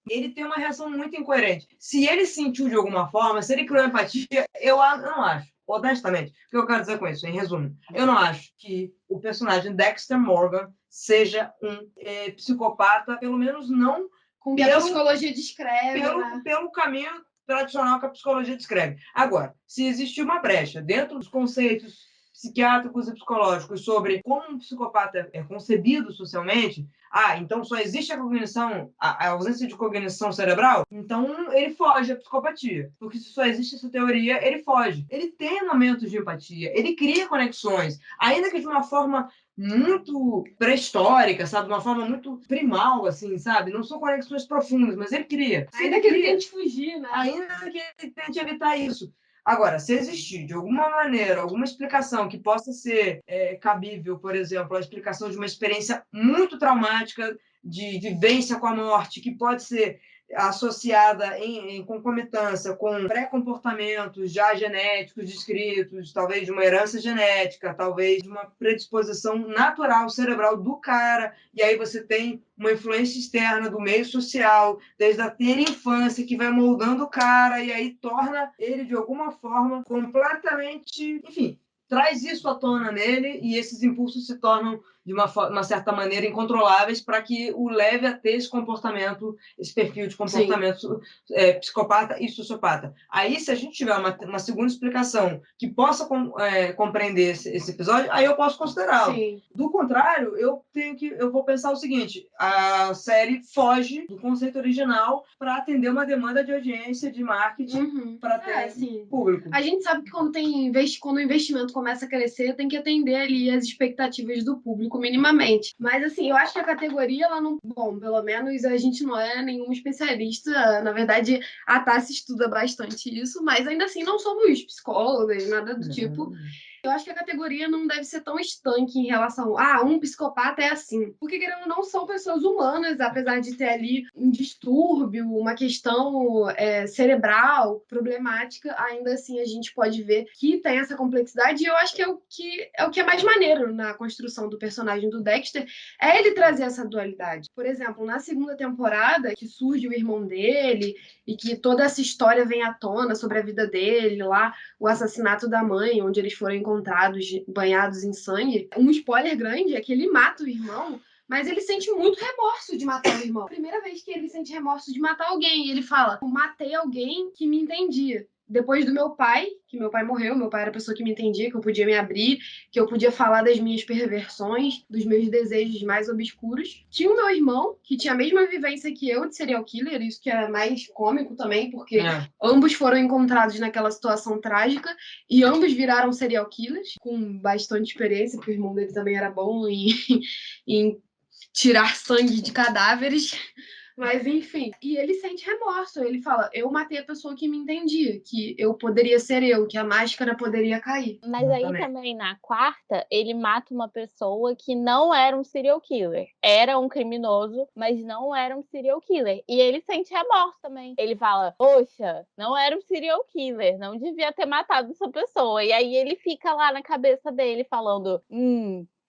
ele tem uma reação muito incoerente. Se ele sentiu de alguma forma, se ele criou empatia, eu não acho. Honestamente, o que eu quero dizer com isso, em resumo, eu não acho que o personagem Dexter Morgan seja um psicopata, pelo menos não com que a psicologia descreve, pelo caminho tradicional que a psicologia descreve. Agora, se existe uma brecha dentro dos conceitos psiquiátricos e psicológicos sobre como um psicopata é concebido socialmente, então só existe a cognição, a ausência de cognição cerebral, então ele foge à psicopatia. Porque se só existe essa teoria, ele foge. Ele tem momentos de empatia, ele cria conexões, ainda que de uma forma muito pré-histórica, sabe? De uma forma muito primal, assim, sabe? Não são conexões profundas, mas ele cria. Ainda que ele tente fugir, né? Ainda que ele tente evitar isso. Agora, se existir, de alguma maneira, alguma explicação que possa ser cabível, por exemplo, a explicação de uma experiência muito traumática de vivência com a morte, que pode ser associada em concomitância com pré-comportamentos já genéticos descritos, talvez de uma herança genética, talvez de uma predisposição natural cerebral do cara, e aí você tem uma influência externa do meio social, desde a ter infância, que vai moldando o cara, e aí torna ele, de alguma forma, completamente... Enfim, traz isso à tona nele, e esses impulsos se tornam, de uma certa maneira, incontroláveis para que o leve a ter esse comportamento, esse perfil de comportamento psicopata e sociopata. Aí, se a gente tiver uma segunda explicação que possa compreender esse episódio, aí eu posso considerá-lo. Do contrário, eu vou pensar o seguinte: a série foge do conceito original para atender uma demanda de audiência, de marketing, para ter público. A gente sabe que quando o investimento começa a crescer, tem que atender ali as expectativas do público minimamente. Mas, assim, eu acho que a categoria, ela não... Bom, pelo menos a gente não é nenhum especialista. Na verdade, a Tassi estuda bastante isso, mas ainda assim não somos psicólogas, nada do tipo. Eu acho que a categoria não deve ser tão estanque em relação a um psicopata é assim. Porque, querendo ou não, são pessoas humanas, apesar de ter ali um distúrbio, uma questão cerebral, problemática, ainda assim a gente pode ver que tem essa complexidade, e eu acho que é o que é mais maneiro na construção do personagem do Dexter, é ele trazer essa dualidade. Por exemplo, na segunda temporada, que surge o irmão dele, e que toda essa história vem à tona sobre a vida dele, lá, o assassinato da mãe, onde eles foram encontrados banhados em sangue. Um spoiler grande é que ele mata o irmão, mas ele sente muito remorso de matar o irmão. Primeira vez que ele sente remorso de matar alguém, ele fala: eu matei alguém que me entendia. Depois do meu pai, que meu pai morreu, meu pai era a pessoa que me entendia, que eu podia me abrir, que eu podia falar das minhas perversões, dos meus desejos mais obscuros. Tinha o meu irmão, que tinha a mesma vivência que eu de serial killer, isso que é mais cômico também, porque ambos foram encontrados naquela situação trágica e ambos viraram serial killers, com bastante experiência, porque o irmão dele também era bom em tirar sangue de cadáveres. Mas enfim, e ele sente remorso. Ele fala: eu matei a pessoa que me entendia, que eu poderia ser eu, que a máscara poderia cair. Mas aí Exatamente. também na quarta, ele mata uma pessoa que não era um serial killer. Era um criminoso, mas não era um serial killer. E ele sente remorso também. Ele fala: poxa, não era um serial killer, não devia ter matado essa pessoa. E aí ele fica lá na cabeça dele falando: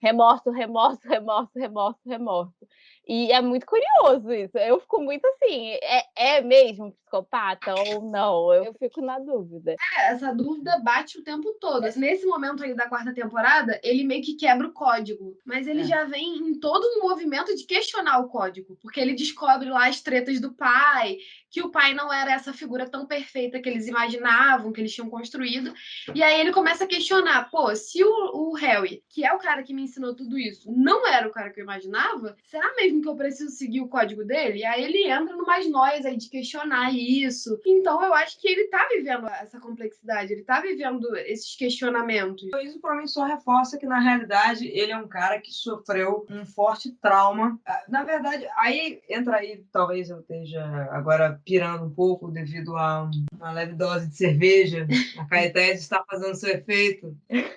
remorso, remorso, remorso, remorso, remorso. E é muito curioso isso. Eu fico muito assim, é mesmo um psicopata ou não? Eu fico na dúvida. Essa dúvida bate o tempo todo. Nesse momento aí da quarta temporada, ele meio que quebra o código. Mas ele já vem em todo um movimento de questionar o código. Porque ele descobre lá as tretas do pai, que o pai não era essa figura tão perfeita que eles imaginavam, que eles tinham construído. E aí ele começa a questionar, pô, se o Harry, que é o cara que me ensinou tudo isso, não era o cara que eu imaginava, será mesmo que eu preciso seguir o código dele? E aí ele entra numas noias aí de questionar isso. Então eu acho que ele tá vivendo essa complexidade, ele tá vivendo esses questionamentos. Isso pra mim só reforça que, na realidade, ele é um cara que sofreu um forte trauma. Na verdade, aí entra aí, talvez eu esteja agora pirando um pouco devido a uma leve dose de cerveja. A Caetés está fazendo seu efeito.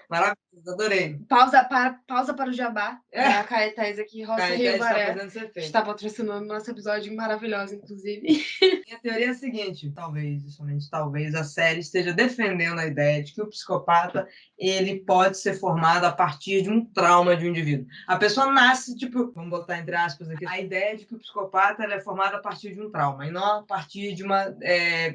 Maravilhoso, adorei. Pausa para o jabá. A Caetés aqui, Roça Caetés Rio está Baré. fazendo seu efeito. Está patrocinando nosso episódio maravilhoso, inclusive. Minha teoria é a seguinte, talvez, e somente talvez, a série esteja defendendo a ideia de que o psicopata, ele pode ser formado a partir de um trauma de um indivíduo. A pessoa nasce, tipo, vamos botar entre aspas aqui, a ideia de que o psicopata ela é formado a partir de um trauma, e não a partir de uma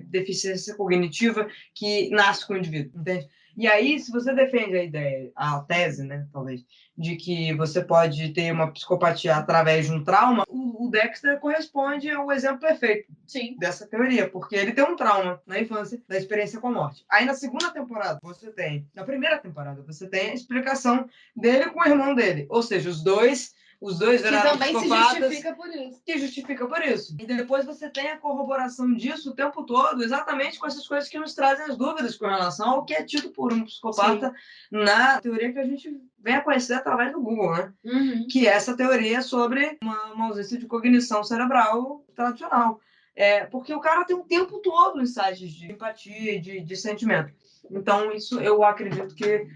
deficiência cognitiva que nasce com o indivíduo, entende? E aí, se você defende a ideia, a tese, né, talvez, de que você pode ter uma psicopatia através de um trauma, o Dexter corresponde ao exemplo perfeito dessa teoria, porque ele tem um trauma na infância da experiência com a morte. Aí na segunda temporada, na primeira temporada, você tem a explicação dele com o irmão dele, ou seja, os dois viraram também psicopatas. se justifica por isso. Que justifica por isso. E depois você tem a corroboração disso o tempo todo, exatamente com essas coisas que nos trazem as dúvidas com relação ao que é tido por um psicopata na teoria que a gente vem a conhecer através do Google, né? Que é essa teoria sobre uma ausência de cognição cerebral tradicional. Porque o cara tem o tempo todo insights de empatia, de sentimento. Então, isso eu acredito que,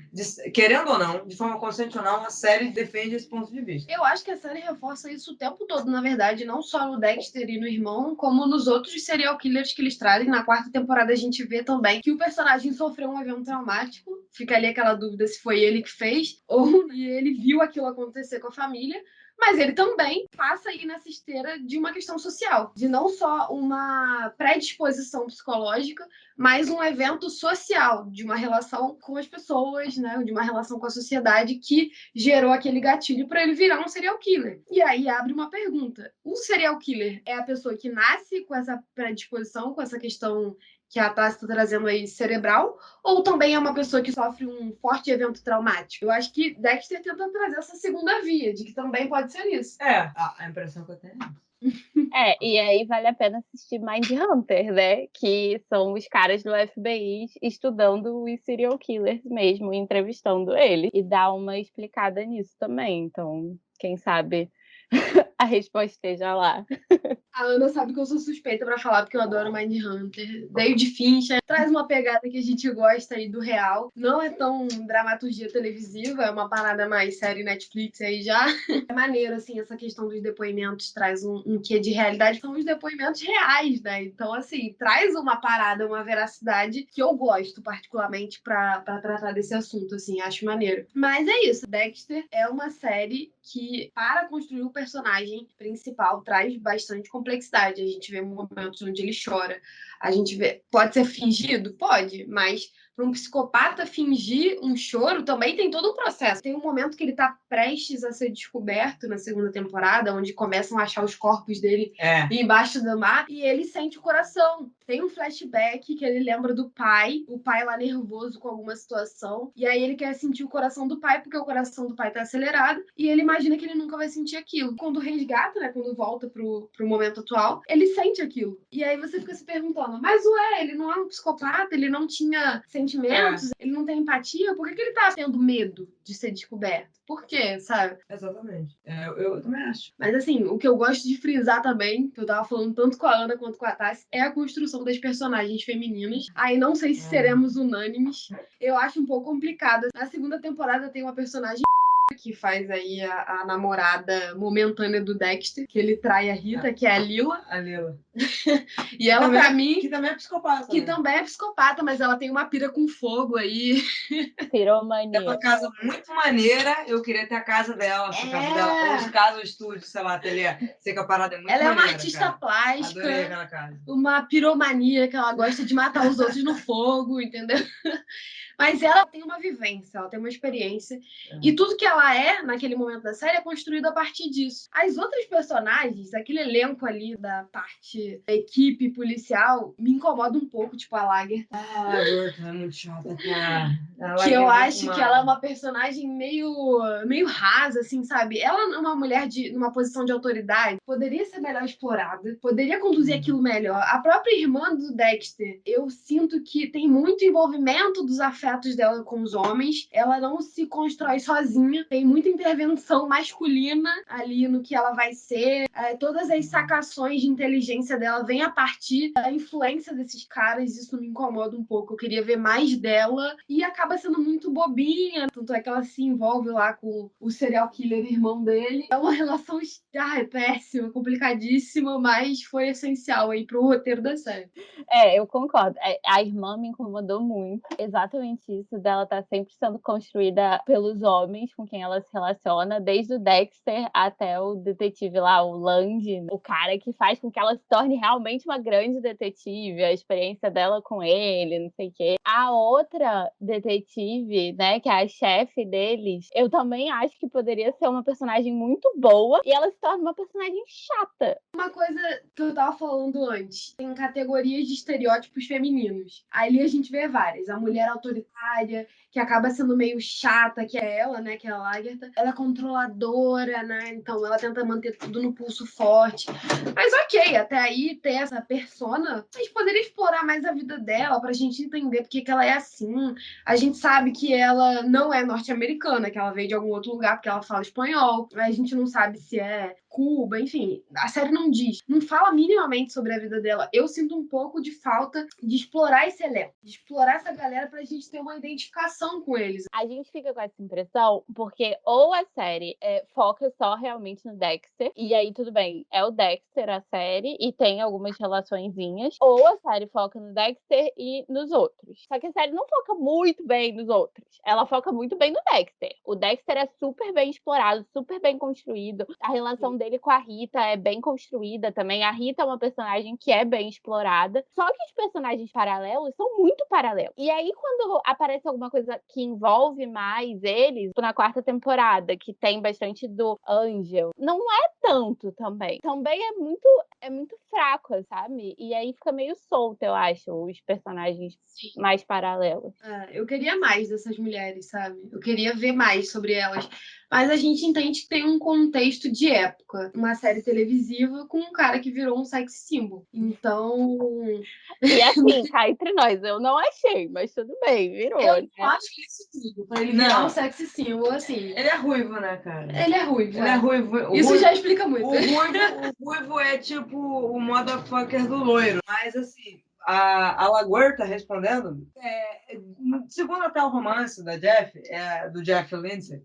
querendo ou não, de forma consciente ou não, a série defende esse ponto de vista. Eu acho que a série reforça isso o tempo todo, na verdade, não só no Dexter e no irmão, como nos outros serial killers que eles trazem. Na quarta temporada a gente vê também que o personagem sofreu um evento traumático. Fica ali aquela dúvida se foi ele que fez ou ele viu aquilo acontecer com a família. Mas ele também passa aí nessa esteira de uma questão social, de não só uma predisposição psicológica, mas um evento social, de uma relação com as pessoas, né, de uma relação com a sociedade que gerou aquele gatilho para ele virar um serial killer. E aí abre uma pergunta: o serial killer é a pessoa que nasce com essa predisposição, com essa questão que a Tassi está trazendo aí cerebral, ou também é uma pessoa que sofre um forte evento traumático? Eu acho que Dexter tenta trazer essa segunda via, de que também pode ser isso. A impressão que eu tenho é isso. E aí vale a pena assistir Mindhunter, né? Que são os caras do FBI estudando os serial killers mesmo, entrevistando eles. E dá uma explicada nisso também. Então, quem sabe a resposta esteja lá. A Ana sabe que eu sou suspeita pra falar, porque eu adoro Mindhunter. David Fincher traz uma pegada que a gente gosta aí do real. Não é tão dramaturgia televisiva, é uma parada mais série Netflix aí já. É maneiro, assim, essa questão dos depoimentos traz um quê de realidade. São os depoimentos reais, né? Então, assim, traz uma parada, uma veracidade que eu gosto particularmente pra tratar desse assunto, assim, acho maneiro. Mas é isso, Dexter é uma série que, para construir o personagem principal, traz bastante complexidade. A gente vê momentos onde ele chora. A gente vê... Pode ser fingido? Pode, mas para um psicopata fingir um choro também tem todo um processo. Tem um momento que ele está prestes a ser descoberto na segunda temporada, onde começam a achar os corpos dele embaixo do mar, e ele sente o coração. Tem um flashback que ele lembra do pai, o pai lá nervoso com alguma situação, e aí ele quer sentir o coração do pai, porque o coração do pai tá acelerado, e ele imagina que ele nunca vai sentir aquilo. Quando resgata, né, quando volta pro momento atual, ele sente aquilo. E aí você fica se perguntando, mas ele não é um psicopata? Ele não tinha sentimentos, ele não tem empatia, por que ele tá tendo medo de ser descoberto? Por quê, sabe? Exatamente. Eu também acho. Mas assim, o que eu gosto de frisar também, que eu tava falando tanto com a Ana quanto com a Tassi, é a construção das personagens femininas. Aí não sei se seremos unânimes. Eu acho um pouco complicado. Na segunda temporada tem uma personagem que faz aí a namorada momentânea do Dexter, que ele trai a Rita, que é a Lila. A Lila. E ela, pra mim, Que também é psicopata. que né? também é psicopata, mas ela tem uma pira com fogo aí. É Piromania. uma casa muito maneira. Eu queria ter a casa dela. A casa dela. Os casos, o estúdio, sei lá, ateliê. Sei que a parada é muito Ela é maneira, uma artista cara. plástica, Adorei aquela casa. uma piromania, que ela gosta de matar os outros no fogo, entendeu? Mas ela tem uma vivência, ela tem uma experiência. E tudo que ela é, naquele momento da série, é construído a partir disso. As outras personagens, aquele elenco ali da parte da equipe policial, me incomoda um pouco, tipo a Lager. A Lagertha é muito chata, cara. Que eu acho que ela é uma personagem meio rasa, assim, sabe? Ela é uma mulher numa posição de autoridade, poderia ser melhor explorada, poderia conduzir aquilo melhor. A própria irmã do Dexter, eu sinto que tem muito envolvimento dos afetos dela com os homens. Ela não se constrói sozinha, tem muita intervenção masculina ali no que ela vai ser. Todas as sacações de inteligência dela vêm a partir da influência desses caras, isso me incomoda um pouco. Eu queria ver mais dela e acaba sendo muito bobinha, tanto é que ela se envolve lá com o serial killer irmão dele. É uma relação péssima, complicadíssima, mas foi essencial aí pro roteiro da série. Eu concordo. A irmã me incomodou muito. Exatamente isso, dela estar sempre sendo construída pelos homens com quem ela se relaciona, desde o Dexter até o detetive lá, o Land, o cara que faz com que ela se torne realmente uma grande detetive, a experiência dela com ele, não sei o quê. A outra detetive, né, que é a chefe deles, eu também acho que poderia ser uma personagem muito boa e ela se torna uma personagem chata. Uma coisa que eu tava falando antes, tem categorias de estereótipos femininos. Ali a gente vê várias. A mulher autoritária, que acaba sendo meio chata, que é ela, né, que é a Lagertha. Ela é controladora, né, então ela tenta manter tudo no pulso forte. Mas ok, até aí ter essa persona, a gente poderia explorar mais a vida dela pra gente entender por que ela é assim. A gente sabe que ela não é norte-americana, que ela veio de algum outro lugar porque ela fala espanhol. A gente não sabe se é Cuba, enfim. A série não diz, não fala minimamente sobre a vida dela. Eu sinto um pouco de falta de explorar esse elenco, de explorar essa galera pra gente ter uma identificação com eles. A gente fica com essa impressão porque ou a série foca só realmente no Dexter, e aí tudo bem, é o Dexter a série e tem algumas relaçõezinhas, ou a série foca no Dexter e nos outros. Só que a série não foca muito bem nos outros, ela foca muito bem no Dexter. O Dexter é super bem explorado, super bem construído, a relação dele com a Rita é bem construída também. A Rita é uma personagem que é bem explorada, só que os personagens paralelos são muito paralelos. E aí quando aparece alguma coisa que envolve mais eles, tipo na 4ª temporada, que tem bastante do Angel, não é tanto também. Também é muito fraco, sabe? E aí fica meio solto, eu acho, os personagens mais paralelos. Eu queria mais dessas mulheres, sabe? Eu queria ver mais sobre elas. Mas a gente entende que tem um contexto de época. Uma série televisiva com um cara que virou um sex symbol. Então... E assim, cá entre nós, eu não achei, mas tudo bem, virou. Eu né? acho que isso tudo. Pra ele virar um sex symbol, assim... Ele é ruivo, né, cara? Ele é ruivo. Ele é ruivo. Isso já explica muito. O ruivo é tipo o motherfucker do loiro. Mas assim, a Lagertha respondendo, segundo até o romance da do Jeff Lindsay,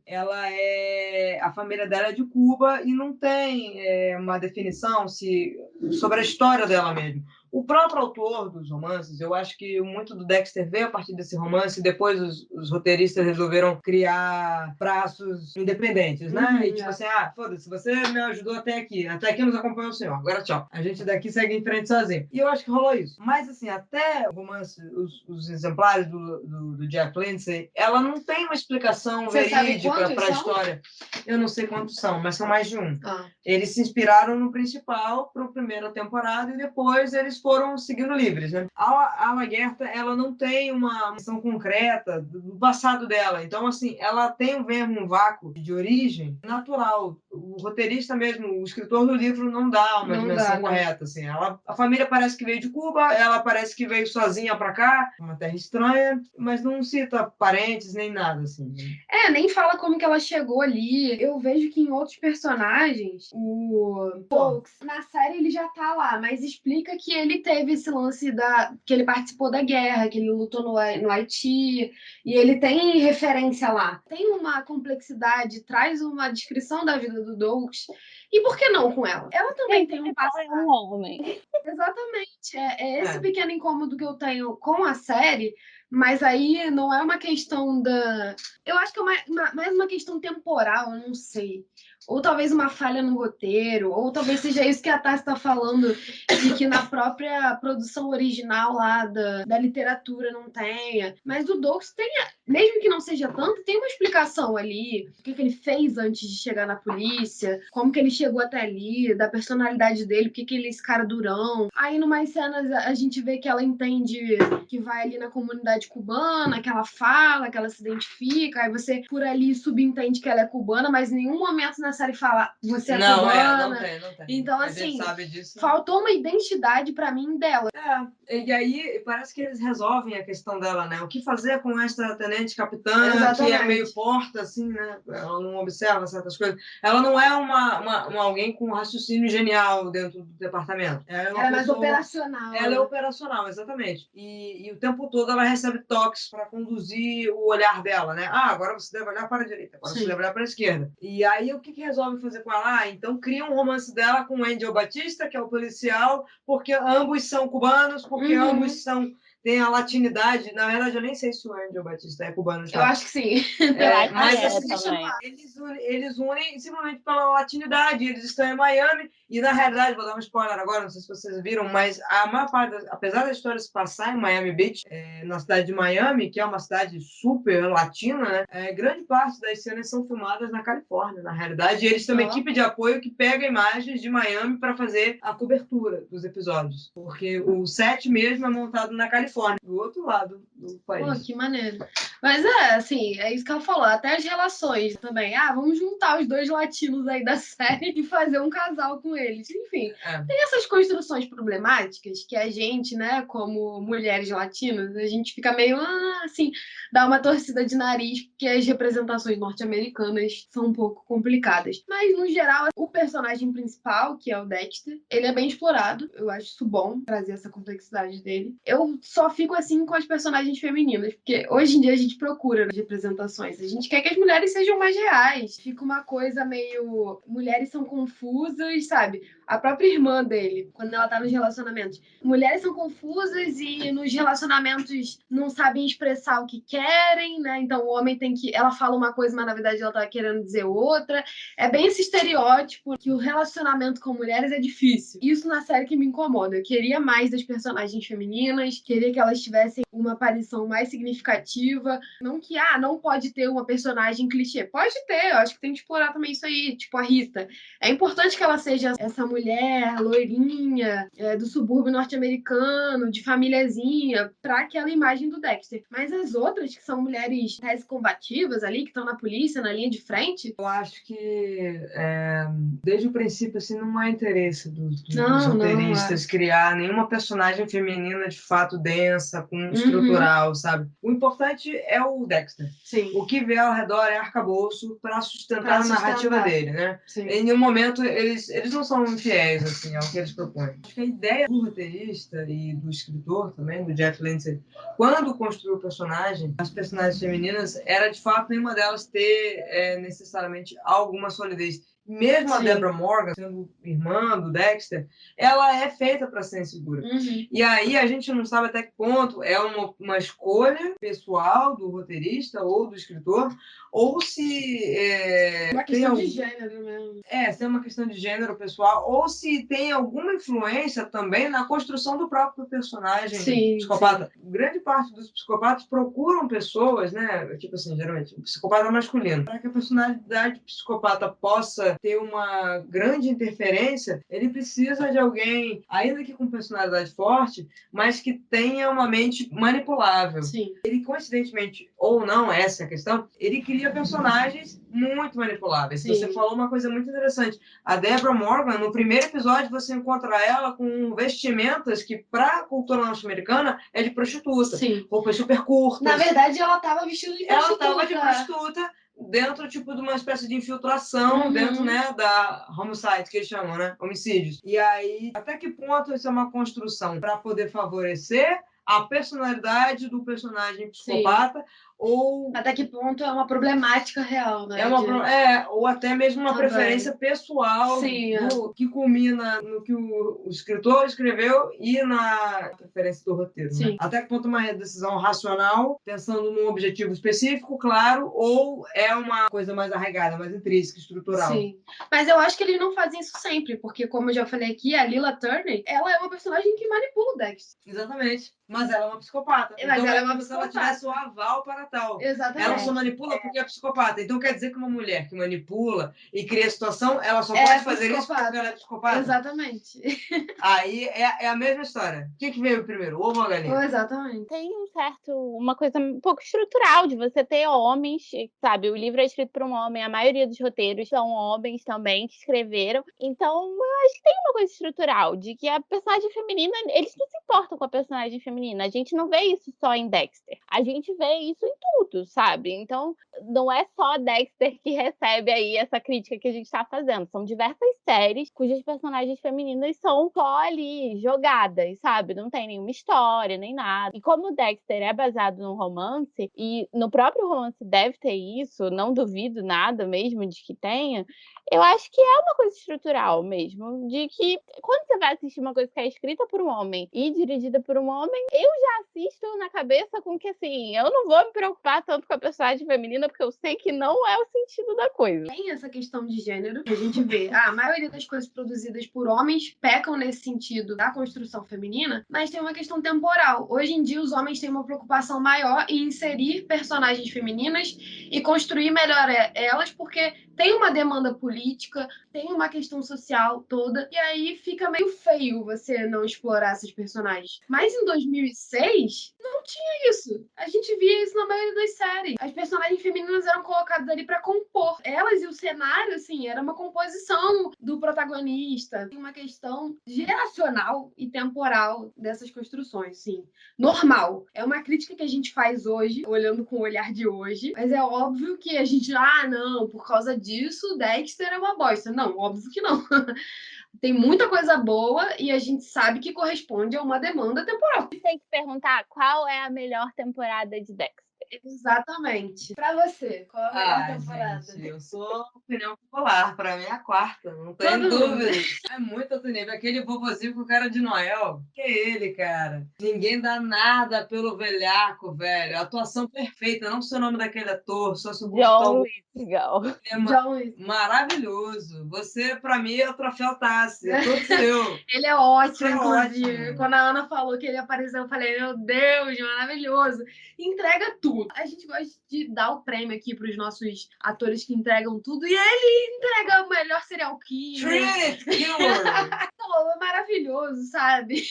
a família dela é de Cuba e não tem uma definição sobre a história dela mesmo. O próprio autor dos romances, eu acho que muito do Dexter veio a partir desse romance, e depois os roteiristas resolveram criar braços independentes, né? E tipo assim, foda-se, você me ajudou até aqui nos acompanhou o senhor, agora tchau. A gente daqui segue em frente sozinho. E eu acho que rolou isso. Mas assim, até o romance, os exemplares do Jeff Lindsay, ela não tem uma explicação verídica para a história. Eu não sei quantos são, mas são mais de um. Eles se inspiraram no principal para a primeira temporada e depois eles foram seguindo livres, né? A Lagertha, ela não tem uma missão concreta do passado dela. Então, assim, ela tem mesmo um vácuo de origem natural. O roteirista mesmo, o escritor do livro, não dá uma dimensão correta, assim. A família parece que veio de Cuba, ela parece que veio sozinha para cá, uma terra estranha, mas não cita parentes nem nada, assim. Nem fala como que ela chegou ali. Eu vejo que em outros personagens, o Fox, na série ele já tá lá, mas explica que ele teve esse lance que ele participou da guerra, que ele lutou no Haiti, e ele tem referência lá. Tem uma complexidade, traz uma descrição da vida do Douglas. E por que não com ela? Ela também tem um passado. É um homem. Exatamente. É esse pequeno incômodo que eu tenho com a série, mas aí não é uma questão da... Eu acho que é mais uma questão temporal, eu não sei. Ou talvez uma falha no roteiro, ou talvez seja isso que a Tassi está falando, de que na própria produção original lá da literatura não tenha. Mas o Douglas tem, mesmo que não seja tanto, tem uma explicação ali. O que ele fez antes de chegar na polícia, como que ele chegou até ali, da personalidade dele, por que ele é esse cara durão. Aí, numas cenas, a gente vê que ela entende que vai ali na comunidade cubana, que ela fala, que ela se identifica, aí você, por ali, subentende que ela é cubana, mas em nenhum momento na série fala, você é cubana. Não tem. Então, A gente assim, sabe disso. faltou uma identidade pra mim dela. E aí parece que eles resolvem a questão dela, né? O que fazer com esta tenente capitã, que é meio porta, assim, né? Ela não observa certas coisas. Ela não é uma alguém com raciocínio genial dentro do departamento. Ela é mais operacional. Ela é operacional, exatamente. E o tempo todo ela recebe toques para conduzir o olhar dela, né? Agora você deve olhar para a direita, agora você deve olhar para a esquerda. E aí o que resolve fazer com ela? Então cria um romance dela com o Angel Batista, que é o policial, porque ambos são cubanos, porque ambos têm a latinidade. Na verdade, eu nem sei se o Angel Batista é cubano. Eu acho que sim. Mas também. eles unem simplesmente pela latinidade. Eles estão em Miami e, na realidade, vou dar um spoiler agora, não sei se vocês viram, mas a maior parte, apesar da história se passar em Miami Beach, na cidade de Miami, que é uma cidade super latina, né? Grande parte das cenas são filmadas na Califórnia, na realidade. E eles têm uma equipe de apoio que pega imagens de Miami para fazer a cobertura dos episódios. Porque o set mesmo é montado na Califórnia, do outro lado do país. Pô, que maneiro. Mas assim, é isso que ela falou. Até as relações também. Vamos juntar os dois latinos aí da série e fazer um casal com eles. Enfim, tem essas construções problemáticas que a gente, né, como mulheres latinas, a gente fica meio, assim, dá uma torcida de nariz, porque as representações norte-americanas são um pouco complicadas. Mas, no geral, o personagem principal, que é o Dexter, ele é bem explorado. Eu acho isso bom, trazer essa complexidade dele. Eu só fico, assim, com as personagens femininas, porque hoje em dia a gente procura nas representações. A gente quer que as mulheres sejam mais reais. Fica uma coisa meio... Mulheres são confusas, sabe? A própria irmã dele, quando ela tá nos relacionamentos. Mulheres são confusas e nos relacionamentos não sabem expressar o que querem, né? Então o homem tem que... Ela fala uma coisa, mas na verdade ela tá querendo dizer outra. É bem esse estereótipo que o relacionamento com mulheres é difícil. Isso na série que me incomoda. Eu queria mais das personagens femininas, queria que elas tivessem uma aparição mais significativa. Não que, não pode ter uma personagem clichê. Pode ter, eu acho que tem que explorar também isso aí, tipo a Rita. É importante que ela seja essa mulher loirinha, do subúrbio norte-americano, de famíliazinha, pra aquela imagem do Dexter. Mas as outras, que são mulheres mais combativas ali, que estão na polícia, na linha de frente... Eu acho que, desde o princípio, assim, não há interesse dos roteiristas criar nenhuma personagem feminina de fato densa, estrutural, sabe? O importante é o Dexter. Sim. O que vê ao redor é arcabouço para sustentar a narrativa dele, né? Sim. Em nenhum momento eles não são infiéis, assim, ao que eles propõem. Acho que a ideia do roteirista e do escritor também, do Jeff Lindsay, quando construiu o personagem, as personagens femininas, era de fato nenhuma delas ter necessariamente alguma solidez. Mesmo a Deborah Morgan, sendo irmã do Dexter, ela é feita para ser insegura. E aí a gente não sabe até que ponto é uma escolha pessoal do roteirista ou do escritor, ou se... uma questão de gênero mesmo. Se é uma questão de gênero pessoal, ou se tem alguma influência também na construção do próprio personagem psicopata. Sim. Grande parte dos psicopatas procuram pessoas, né? Tipo assim, geralmente, um psicopata masculino. Para que a personalidade psicopata possa ter uma grande interferência, ele precisa de alguém, ainda que com personalidade forte, mas que tenha uma mente manipulável. Sim. Ele, coincidentemente, ou não, essa é a questão, ele cria personagens muito manipuláveis. Sim. Você falou uma coisa muito interessante. A Deborah Morgan, no primeiro episódio, você encontra ela com vestimentas que, para a cultura norte-americana, é de prostituta. Sim. Roupas super curtas. Na verdade, ela tava vestida de Ela prostituta. estava de prostituta dentro, tipo, de uma espécie de infiltração Uhum. dentro, né, da homicide, que eles chamam, né? Homicídios. E aí, até que ponto isso é uma construção para poder favorecer a personalidade do personagem psicopata, ou Até que ponto é uma problemática real, né? ou até mesmo uma Também. preferência pessoal Sim, que culmina no que o escritor escreveu e na preferência do roteiro. Sim. Né? Até que ponto uma decisão racional, pensando num objetivo específico, claro, ou é uma coisa mais arraigada, mais intrínseca, estrutural. Sim. Mas eu acho que eles não fazem isso sempre, porque, como eu já falei aqui, a Lila Turner, ela é uma personagem que manipula o Dexter. Exatamente. Mas ela é uma psicopata. Mas então ela é uma se ela psicopata. tivesse o aval para tal. Exatamente. Ela só manipula porque é psicopata. Então quer dizer que uma mulher que manipula e cria situação, ela só É pode fazer isso psicopata. porque ela é psicopata? Exatamente. Aí é a mesma história. O que veio primeiro, o ovo ou a galinha? Exatamente. Tem uma coisa um pouco estrutural de você ter homens, sabe? O livro é escrito por um homem, a maioria dos roteiros são homens também que escreveram. Então, eu acho que tem uma coisa estrutural de que a personagem feminina, eles não se importam com a personagem feminina. A gente não vê isso só em Dexter. A gente vê isso em tudo, sabe? Então, não é só Dexter que recebe aí essa crítica que a gente tá fazendo. São diversas séries cujas personagens femininas são só ali jogadas, sabe? Não tem nenhuma história, nem nada. E como o Dexter é baseado num romance, e no próprio romance deve ter isso, não duvido nada mesmo de que tenha, eu acho que é uma coisa estrutural mesmo, de que quando você vai assistir uma coisa que é escrita por um homem e dirigida por um homem, eu já assisto na cabeça com que, assim, eu não vou me preocupar tanto com a personagem feminina, porque eu sei que não é o sentido da coisa. Tem essa questão de gênero que a gente vê. A maioria das coisas produzidas por homens pecam nesse sentido da construção feminina, mas tem uma questão temporal. Hoje em dia, os homens têm uma preocupação maior em inserir personagens femininas e construir melhor elas, porque tem uma demanda política, tem uma questão social toda, e aí fica meio feio você não explorar essas personagens. Mas em 2006, não tinha isso. A gente via isso na maioria das séries. As personagens femininas eram colocadas ali para compor. Elas e o cenário, assim, era uma composição do protagonista. Tem uma questão geracional e temporal dessas construções, sim. Normal. É uma crítica que a gente faz hoje, olhando com o olhar de hoje, mas é óbvio que a gente, não, por causa disso, Dexter é uma bosta. Não, óbvio que não. Tem muita coisa boa e a gente sabe que corresponde a uma demanda temporal. Tem que perguntar qual é a melhor temporada de Dexter. Exatamente. Pra você, qual é a melhor temporada? Gente, eu sou opinião popular. Pra mim é a quarta, não tem Todo dúvida. É muito alto nível. Aquele vovozinho com cara de Noel. Que é ele, cara. Ninguém dá nada pelo velhaco, velho. Atuação perfeita. Não sei o nome daquele ator, só se o John Lithgow. John, Maravilhoso. Você, pra mim, é o troféu Tassi. É todo seu. ele é ótimo, É inclusive. ótimo. Quando a Ana falou que ele apareceu, eu falei, meu Deus, maravilhoso. Entrega tudo. A gente gosta de dar o prêmio aqui pros nossos atores que entregam tudo, e ele entrega o melhor serial killer. Trinity Killer. Pô, é maravilhoso, sabe?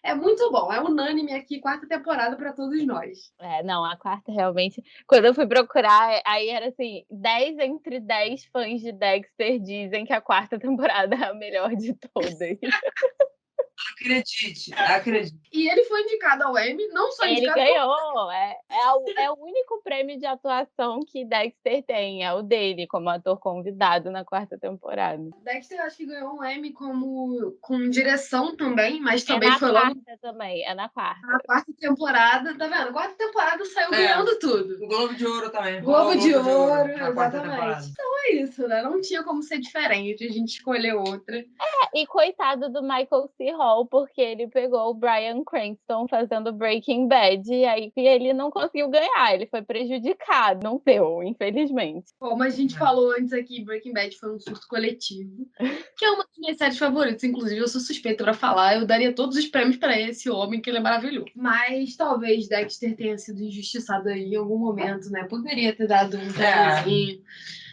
É muito bom. É unânime aqui, quarta temporada pra todos nós. Não, a quarta realmente. Quando eu fui procurar, aí era assim: 10 entre 10 fãs de Dexter dizem que a quarta temporada é a melhor de todas. Acredite. E ele foi indicado ao Emmy, não só Ele indicado. ganhou. É o único prêmio de atuação que Dexter tem, é o dele, como ator convidado na quarta temporada. Dexter acho que ganhou um Emmy com direção também, mas também na foi quarta logo também, é na quarta. na quarta temporada, tá vendo? A quarta temporada saiu ganhando tudo. O Globo de Ouro também. Globo de Ouro, na quarta exatamente. temporada. Então é isso, né? Não tinha como ser diferente, a gente escolheu outra. E coitado do Michael C. Hall, porque ele pegou o Bryan Cranston fazendo Breaking Bad, e aí ele não conseguiu ganhar, ele foi prejudicado, não deu, infelizmente. Como a gente falou antes aqui, Breaking Bad foi um surto coletivo, que é uma das minhas séries favoritas, inclusive eu sou suspeita pra falar, eu daria todos os prêmios pra esse homem, que ele é maravilhoso. Mas talvez Dexter tenha sido injustiçado aí em algum momento, né? Poderia ter dado um prêmiozinho.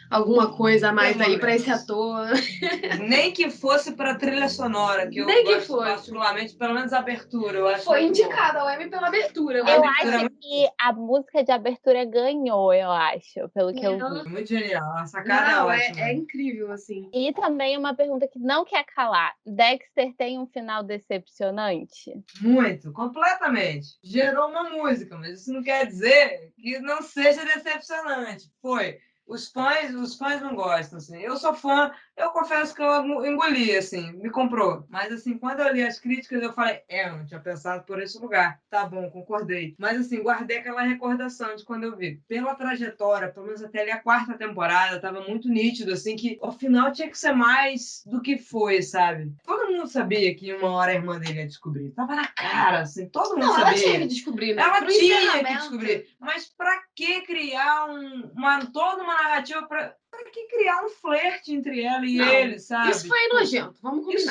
alguma coisa a mais Tem aí pra esse momentos. ator. Nem que fosse pra trilha sonora, que eu Nem que gosto fosse. particularmente, pelo menos a abertura. Eu acho Foi muito bom. indicada ao Emmy pela abertura. Eu mas abertura é acho que a música de abertura ganhou, eu acho, pelo que eu vi. Muito genial. A sacada Não, é é ótima. incrível, assim. E também uma pergunta que não quer calar. Dexter tem um final decepcionante? Muito, completamente. Gerou uma música, mas isso não quer dizer que não seja decepcionante. Foi. Os fãs não gostam, assim. Eu sou fã, eu confesso que eu engoli, assim, me comprou. Mas, assim, quando eu li as críticas, eu falei, eu não tinha pensado por esse lugar. Tá bom, concordei. Mas, assim, guardei aquela recordação de quando eu vi. Pela trajetória, pelo menos até ali a 4ª temporada, tava muito nítido, assim, que ao final tinha que ser mais do que foi, sabe? Todo mundo sabia que uma hora a irmã dele ia descobrir. Tava na cara, assim, todo mundo Não, sabia. ela tinha que descobrir, né? Ela Pro tinha que encerramento. descobrir. Mas pra que criar toda uma narrativa pra que criar um flerte entre ela e Não, ele, sabe? Isso foi nojento, vamos combinar.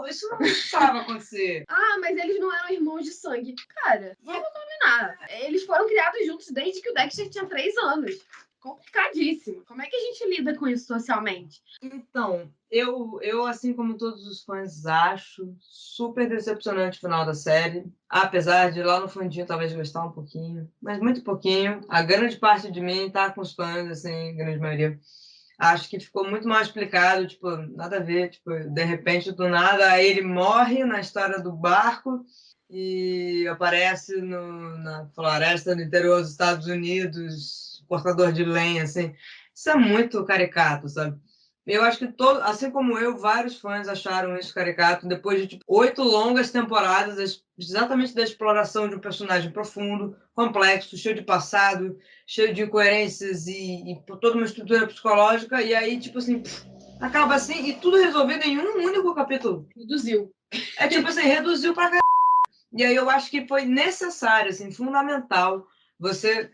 Isso não precisava acontecer. Ah, mas eles não eram irmãos de sangue. Cara, vamos combinar. Eles foram criados juntos desde que o Dexter tinha 3 anos. Complicadíssimo. Como é que a gente lida com isso socialmente? Então, eu, assim como todos os fãs, acho super decepcionante o final da série. Apesar de lá no fundinho talvez gostar um pouquinho, mas muito pouquinho. A grande parte de mim tá com os fãs, assim, grande maioria. Acho que ficou muito mal explicado, tipo, nada a ver, tipo, de repente, do nada, aí ele morre na história do barco e aparece na floresta no interior dos Estados Unidos, cortador de lenha, assim. Isso é muito caricato, sabe? Eu acho que, assim como eu, vários fãs acharam isso caricato, depois de tipo, 8 longas temporadas, exatamente da exploração de um personagem profundo, complexo, cheio de passado, cheio de incoerências e toda uma estrutura psicológica, e aí, tipo assim, acaba assim, e tudo resolvido em um único capítulo. Reduziu. É tipo assim, reduziu pra caralho. E aí eu acho que foi necessário, assim, fundamental, você...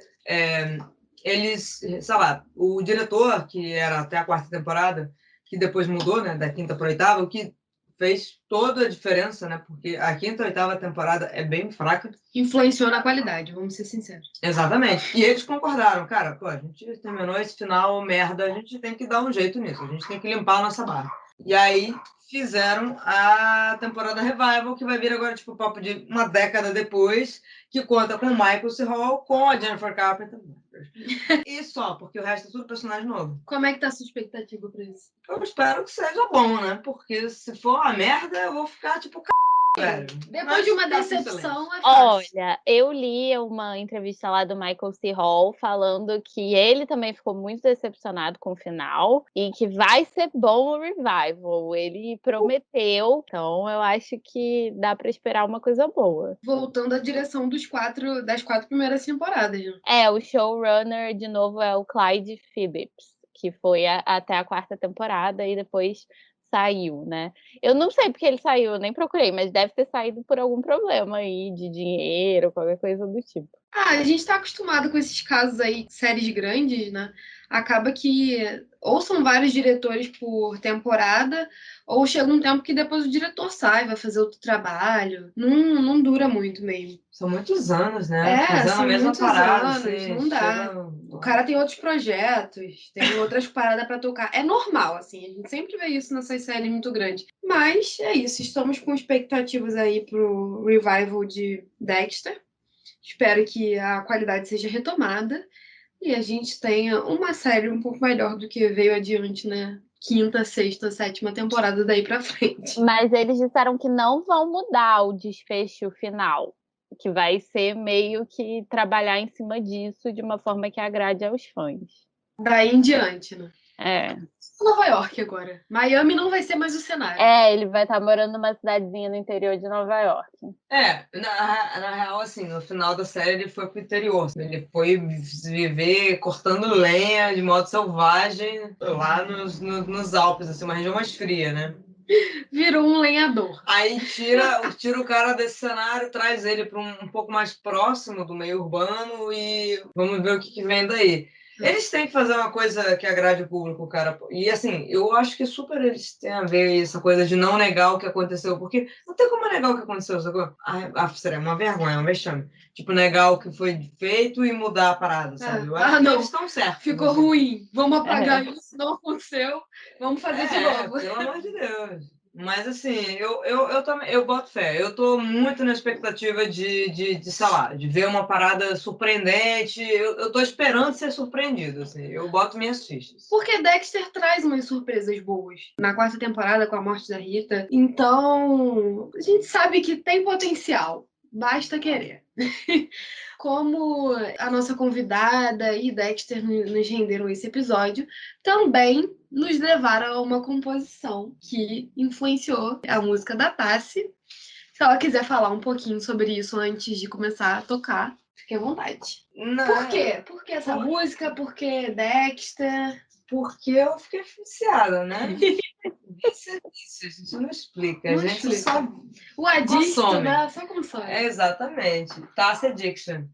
eles, sei lá, o diretor, que era até a 4ª temporada, que depois mudou, né, da 5ª para 8ª, o que fez toda a diferença, né, porque a 5ª e 8ª temporada é bem fraca. Influenciou na qualidade, vamos ser sinceros. Exatamente. E eles concordaram, cara, pô, a gente terminou esse final merda, a gente tem que dar um jeito nisso, a gente tem que limpar a nossa barra. E aí fizeram a temporada Revival, que vai vir agora, tipo, papo de uma década depois, que conta com o Michael C. Hall, com a Jennifer Carpenter. E só, porque o resto é tudo personagem novo. Como é que tá a sua expectativa pra isso? Eu espero que seja bom, né? Porque se for uma merda, eu vou ficar tipo, velho. Depois de uma Mas tá decepção, é fácil. Olha, eu li uma entrevista lá do Michael C. Hall falando que ele também ficou muito decepcionado com o final e que vai ser bom o revival. Ele prometeu, então eu acho que dá pra esperar uma coisa boa. Voltando à direção das 4 primeiras temporadas, né? O showrunner de novo é o Clyde Phillips, que foi até a 4ª temporada e depois saiu, né? Eu não sei porque ele saiu, eu nem procurei, mas deve ter saído por algum problema aí de dinheiro, qualquer coisa do tipo. A gente tá acostumado com esses casos aí, séries grandes, né? Acaba que ou são vários diretores por temporada, ou chega um tempo que depois o diretor sai, vai fazer outro trabalho. Não dura muito mesmo. São muitos anos, né? Fazendo são a mesma muitos parada. anos, Assim, não dá. O cara tem outros projetos, tem outras paradas pra tocar. É normal, assim, a gente sempre vê isso nessas séries muito grandes. Mas é isso, estamos com expectativas aí pro revival de Dexter. Espero que a qualidade seja retomada e a gente tenha uma série um pouco melhor do que veio adiante, né? 5ª, 6ª, 7ª temporada daí pra frente. Mas eles disseram que não vão mudar o desfecho final, que vai ser meio que trabalhar em cima disso de uma forma que agrade aos fãs. Daí em diante, né? É. Nova York agora. Miami não vai ser mais o cenário. Ele vai estar morando numa cidadezinha no interior de Nova York. Na real, assim, no final da série ele foi pro interior. Ele foi viver cortando lenha de modo selvagem lá nos Alpes, assim, uma região mais fria, né? Virou um lenhador. Aí tira o cara desse cenário, traz ele para um pouco mais próximo do meio urbano e vamos ver o que vem daí. Eles têm que fazer uma coisa que agrade o público, cara. E assim, eu acho que super eles têm a ver essa coisa de não negar o que aconteceu, porque não tem como negar o que aconteceu, sacou? Seria uma vergonha, um vexame. Tipo, negar o que foi feito e mudar a parada, sabe? Eu acho que não. eles estão certos. Ficou ruim. Vamos apagar isso, não aconteceu. Vamos fazer de novo. Pelo amor de Deus. Mas assim, eu também boto fé. Eu tô muito na expectativa de sei lá, de ver uma parada surpreendente. Eu tô esperando ser surpreendido, assim. Eu boto minhas fichas. Porque Dexter traz umas surpresas boas. Na 4ª temporada, com a morte da Rita. Então, a gente sabe que tem potencial. Basta querer. Como a nossa convidada e Dexter nos renderam esse episódio, também nos levaram a uma composição que influenciou a música da Tassi. Se ela quiser falar um pouquinho sobre isso antes de começar a tocar, fique à vontade. Não, Por quê? Por que essa música? Por que Dexter? Porque eu fiquei viciada, né? Isso, a gente não explica. Não a gente explica. só O adicto, consome. né? Só consome. Exatamente. Tassi Addiction.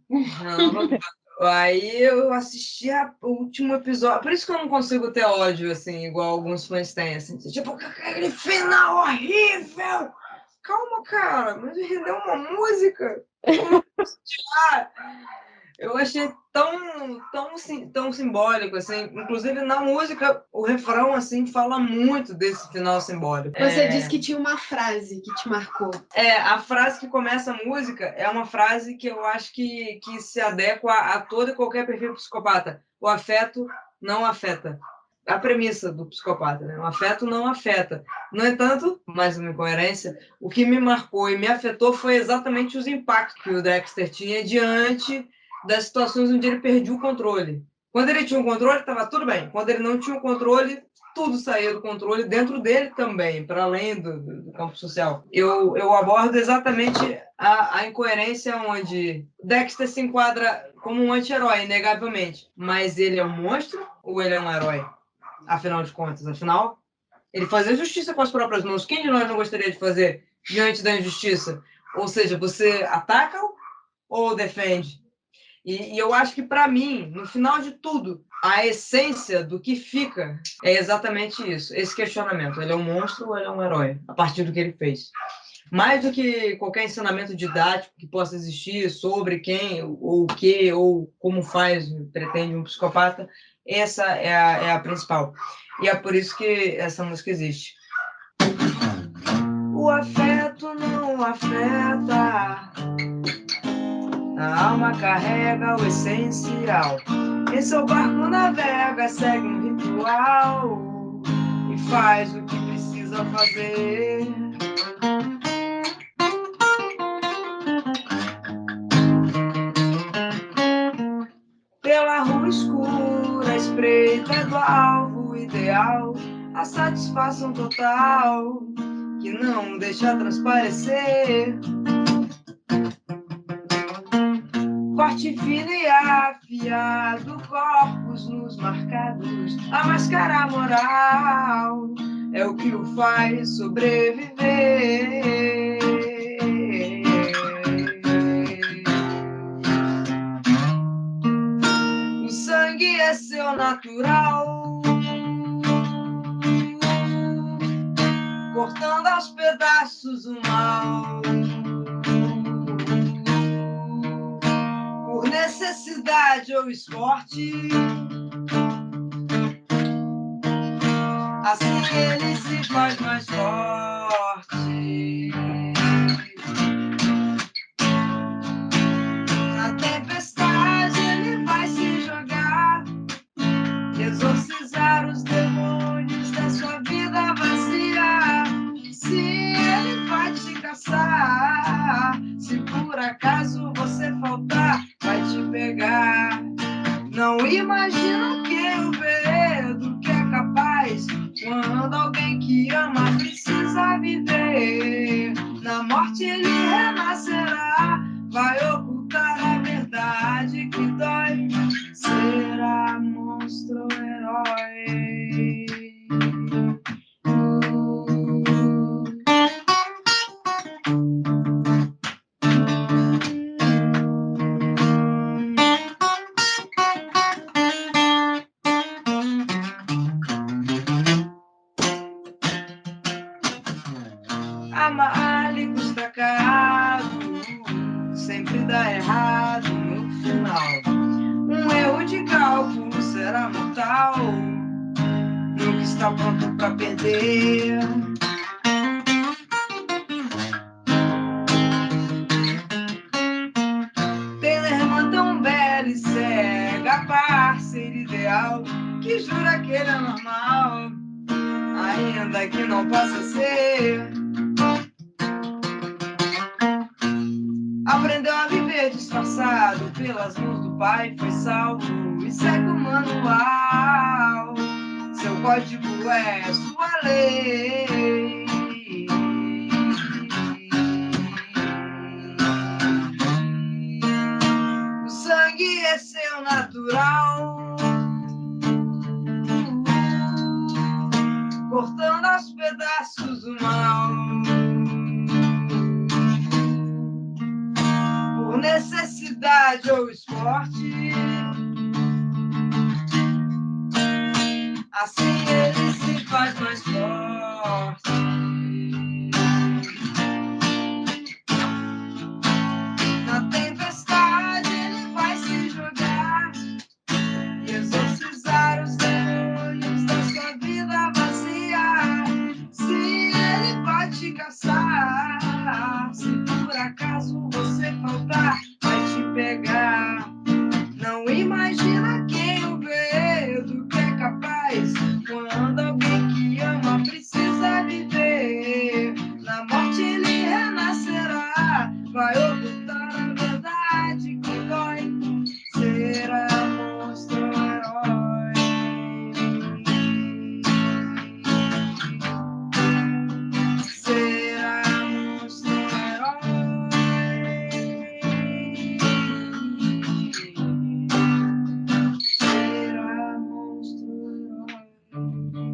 Aí eu assisti o último episódio. Por isso que eu não consigo ter ódio, assim, igual alguns fãs têm. Assim, tipo, aquele final horrível! Calma, cara, mas rendeu uma música. Eu achei tão simbólico, assim. Inclusive, na música, o refrão, assim, fala muito desse final simbólico. Você disse que tinha uma frase que te marcou. A frase que começa a música é uma frase que eu acho que se adequa a todo e qualquer perfil psicopata. O afeto não afeta. A premissa do psicopata, né? O afeto não afeta. No entanto, mais uma incoerência, o que me marcou e me afetou foi exatamente os impactos que o Dexter tinha diante das situações onde ele perdia o controle. Quando ele tinha o controle, estava tudo bem. Quando ele não tinha o controle, tudo saía do controle dentro dele também, para além do campo social. Eu abordo exatamente a incoerência onde Dexter se enquadra como um anti-herói, inegavelmente. Mas ele é um monstro ou ele é um herói? Afinal de contas, ele fazia justiça com as próprias mãos. Quem de nós não gostaria de fazer diante da injustiça? Ou seja, você ataca ou defende? E eu acho que, para mim, no final de tudo, a essência do que fica é exatamente isso, esse questionamento. Ele é um monstro ou ele é um herói? A partir do que ele fez. Mais do que qualquer ensinamento didático que possa existir sobre quem, ou o que, ou como pretende um psicopata, essa é a principal. E é por isso que essa música existe. O afeto não afeta, a alma carrega o essencial. Em seu barco navega, segue um ritual e faz o que precisa fazer. Pela rua escura, espreita do alvo ideal, a satisfação total que não deixa transparecer. Corte fino e afiado, corpos nos marcados, a máscara moral é o que o faz sobreviver. O sangue é seu natural, cortando aos pedaços o mal. Por necessidade ou esporte, assim ele se faz mais forte. Na tempestade ele vai se jogar, exorcizar os demônios da sua vida vazia. Se ele vai te caçar, se por acaso você faltar, vai te pegar. Não imagina o que eu vejo, do que é capaz quando alguém que ama precisa viver. Na morte ele renascerá, vai ocultar a verdade que dói. Será monstro ou herói? cálculo será mortal. Nunca está pronto pra perder. Pela irmã tão bela e cega, parceiro ideal, que jura que ele é normal, ainda que não possa ser. Aprendeu a viver disfarçado, pelas mãos do pai foi salvo e segue o manual. Seu código é sua lei. O sangue é seu natural, cortando aos pedaços o mal. Por necessidade ou esporte, assim ele se faz mais forte. Na tempestade ele vai se jogar e exorcizar os demônios da sua vida vazia. Se ele vai te caçar, se por acaso você faltar, vai te pegar. Não imagina quem o vê do que é capaz, quando alguém que ama precisa viver. Na morte ele renascerá, vai ocultar a verdade que dói. Será monstro herói. Será monstro herói. Será monstro herói.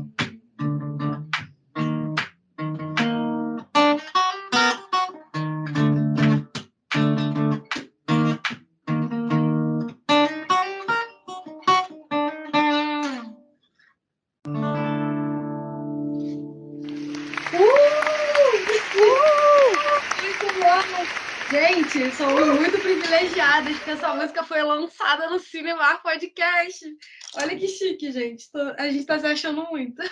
Muito bom! Gente, somos muito privilegiadas que essa música foi lançada no Cinemar Podcast. Olha que chique, gente. A gente tá se achando muito.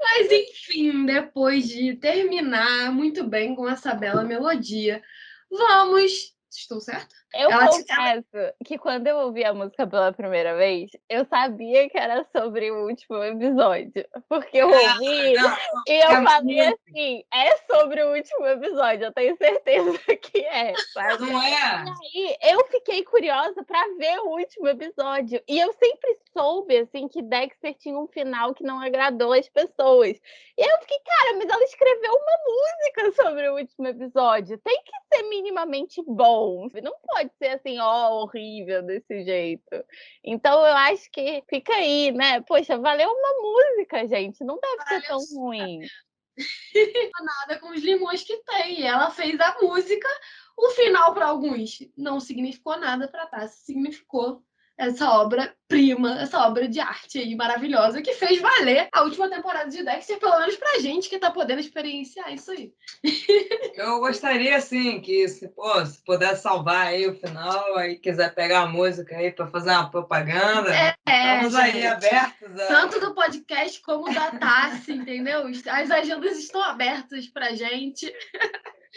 Mas, enfim, depois de terminar muito bem com essa bela melodia, vamos... Estou certa? Eu Ela te- confesso que quando eu ouvi a música pela primeira vez, eu sabia que era sobre o último episódio. Porque eu ouvi Não, e eu é falei muito. assim, é sobre o último episódio, eu tenho certeza que é, sabe? Não é? E eu fiquei curiosa pra ver o último episódio. E eu sempre soube, assim, que Dexter tinha um final que não agradou as pessoas. E aí eu fiquei, cara, mas ela escreveu uma música sobre o último episódio. Tem que ser minimamente bom. Não pode ser assim, ó, horrível desse jeito. Então eu acho que fica aí, né? Poxa, valeu uma música, gente. Não deve ser tão ruim. Nada com os limões que tem. E ela fez a música. O final, para alguns, não significou nada, para Tassi significou essa obra-prima, essa obra de arte aí maravilhosa que fez valer a última temporada de Dexter, pelo menos pra gente que tá podendo experienciar isso aí. Eu gostaria, assim, que se puder salvar aí o final, aí quiser pegar a música aí para fazer uma propaganda, estamos aí gente. abertos. Tanto do podcast como da Tassi, entendeu? As agendas estão abertas pra gente.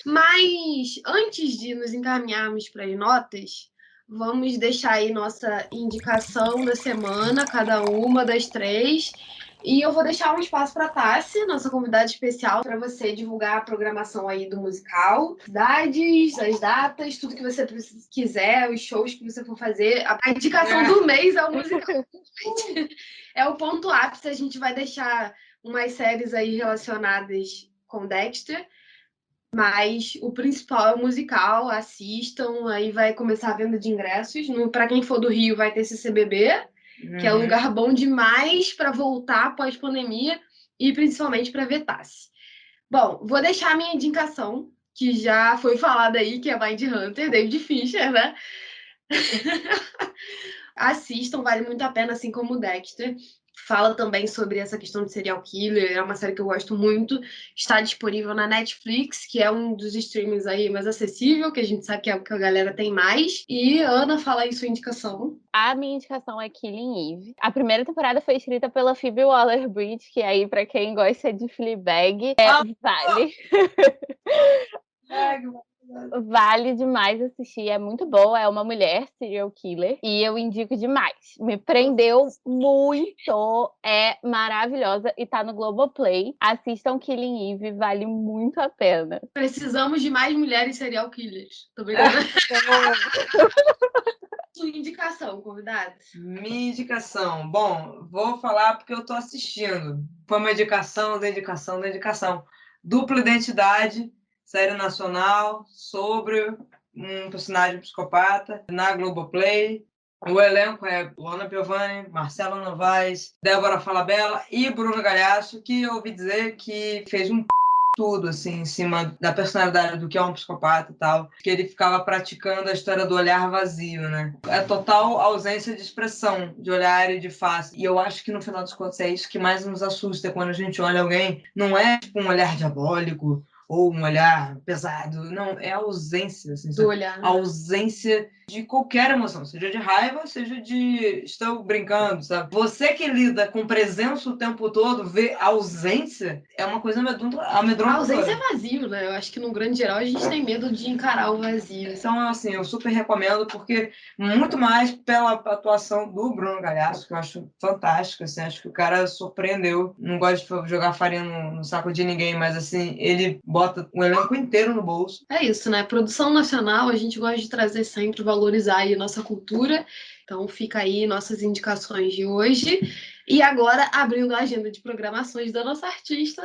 Mas antes de nos encaminharmos para as notas, vamos deixar aí nossa indicação da semana, cada uma das três. E eu vou deixar um espaço para a Tassi, nossa convidada especial, para você divulgar a programação aí do musical, cidades, as datas, tudo que você quiser, os shows que você for fazer. A indicação do mês é o musical. É o ponto ápice. A gente vai deixar umas séries aí relacionadas com Dexter. Mas o principal é o musical, assistam, aí vai começar a venda de ingressos. Para quem for do Rio, vai ter CCBB, que é um lugar bom demais para voltar pós-pandemia e principalmente para ver Tassi. Bom, vou deixar a minha indicação, que já foi falada aí, que é Mindhunter, David Fincher, né? Assistam, vale muito a pena, assim como o Dexter. fala também sobre essa questão de serial killer. É uma série que eu gosto muito. Está disponível na Netflix, que é um dos streamings aí mais acessível, que a gente sabe que é o que a galera tem mais. E Ana, fala aí sua indicação. A minha indicação é Killing Eve. A primeira temporada foi escrita pela Phoebe Waller-Bridge, que aí, pra quem gosta de Fleabag, vale. Vale demais assistir, é muito boa, é uma mulher serial killer e eu indico demais. Me prendeu muito, é maravilhosa e tá no Globoplay. Assistam Killing Eve, vale muito a pena. Precisamos de mais mulheres serial killers. Tô brincando. Sua indicação, convidada? Minha indicação. Bom, vou falar porque eu tô assistindo. Foi uma indicação da indicação da indicação. Dupla Identidade, série nacional, sobre um personagem psicopata, na Globoplay. O elenco é Luana Piovani, Marcelo Novaes, Débora Falabella e Bruno Galhaço, que eu ouvi dizer que fez um tudo, assim, em cima da personalidade do que é um psicopata e tal, que ele ficava praticando a história do olhar vazio, né? É total ausência de expressão, de olhar e de face. E eu acho que, no final dos contos, é isso que mais nos assusta quando a gente olha alguém. Não é, tipo, um olhar diabólico ou um olhar pesado. Não, é a ausência, assim, Do olhar. A ausência de qualquer emoção, seja de raiva, seja de estou brincando, sabe? Você que lida com presença o tempo todo, vê ausência, é uma coisa amedrontadora. A ausência é vazio, né? Eu acho que no grande geral a gente tem medo de encarar o vazio. Então, assim, eu super recomendo, porque muito mais pela atuação do Bruno Galhaço, que eu acho fantástica, assim, acho que o cara surpreendeu. Não gosto de jogar farinha no saco de ninguém, mas, assim, ele bota o elenco inteiro no bolso. É isso, né? Produção nacional, a gente gosta de trazer sempre, valorizar aí a nossa cultura. Então, fica aí nossas indicações de hoje. E agora, abrindo a agenda de programações da nossa artista,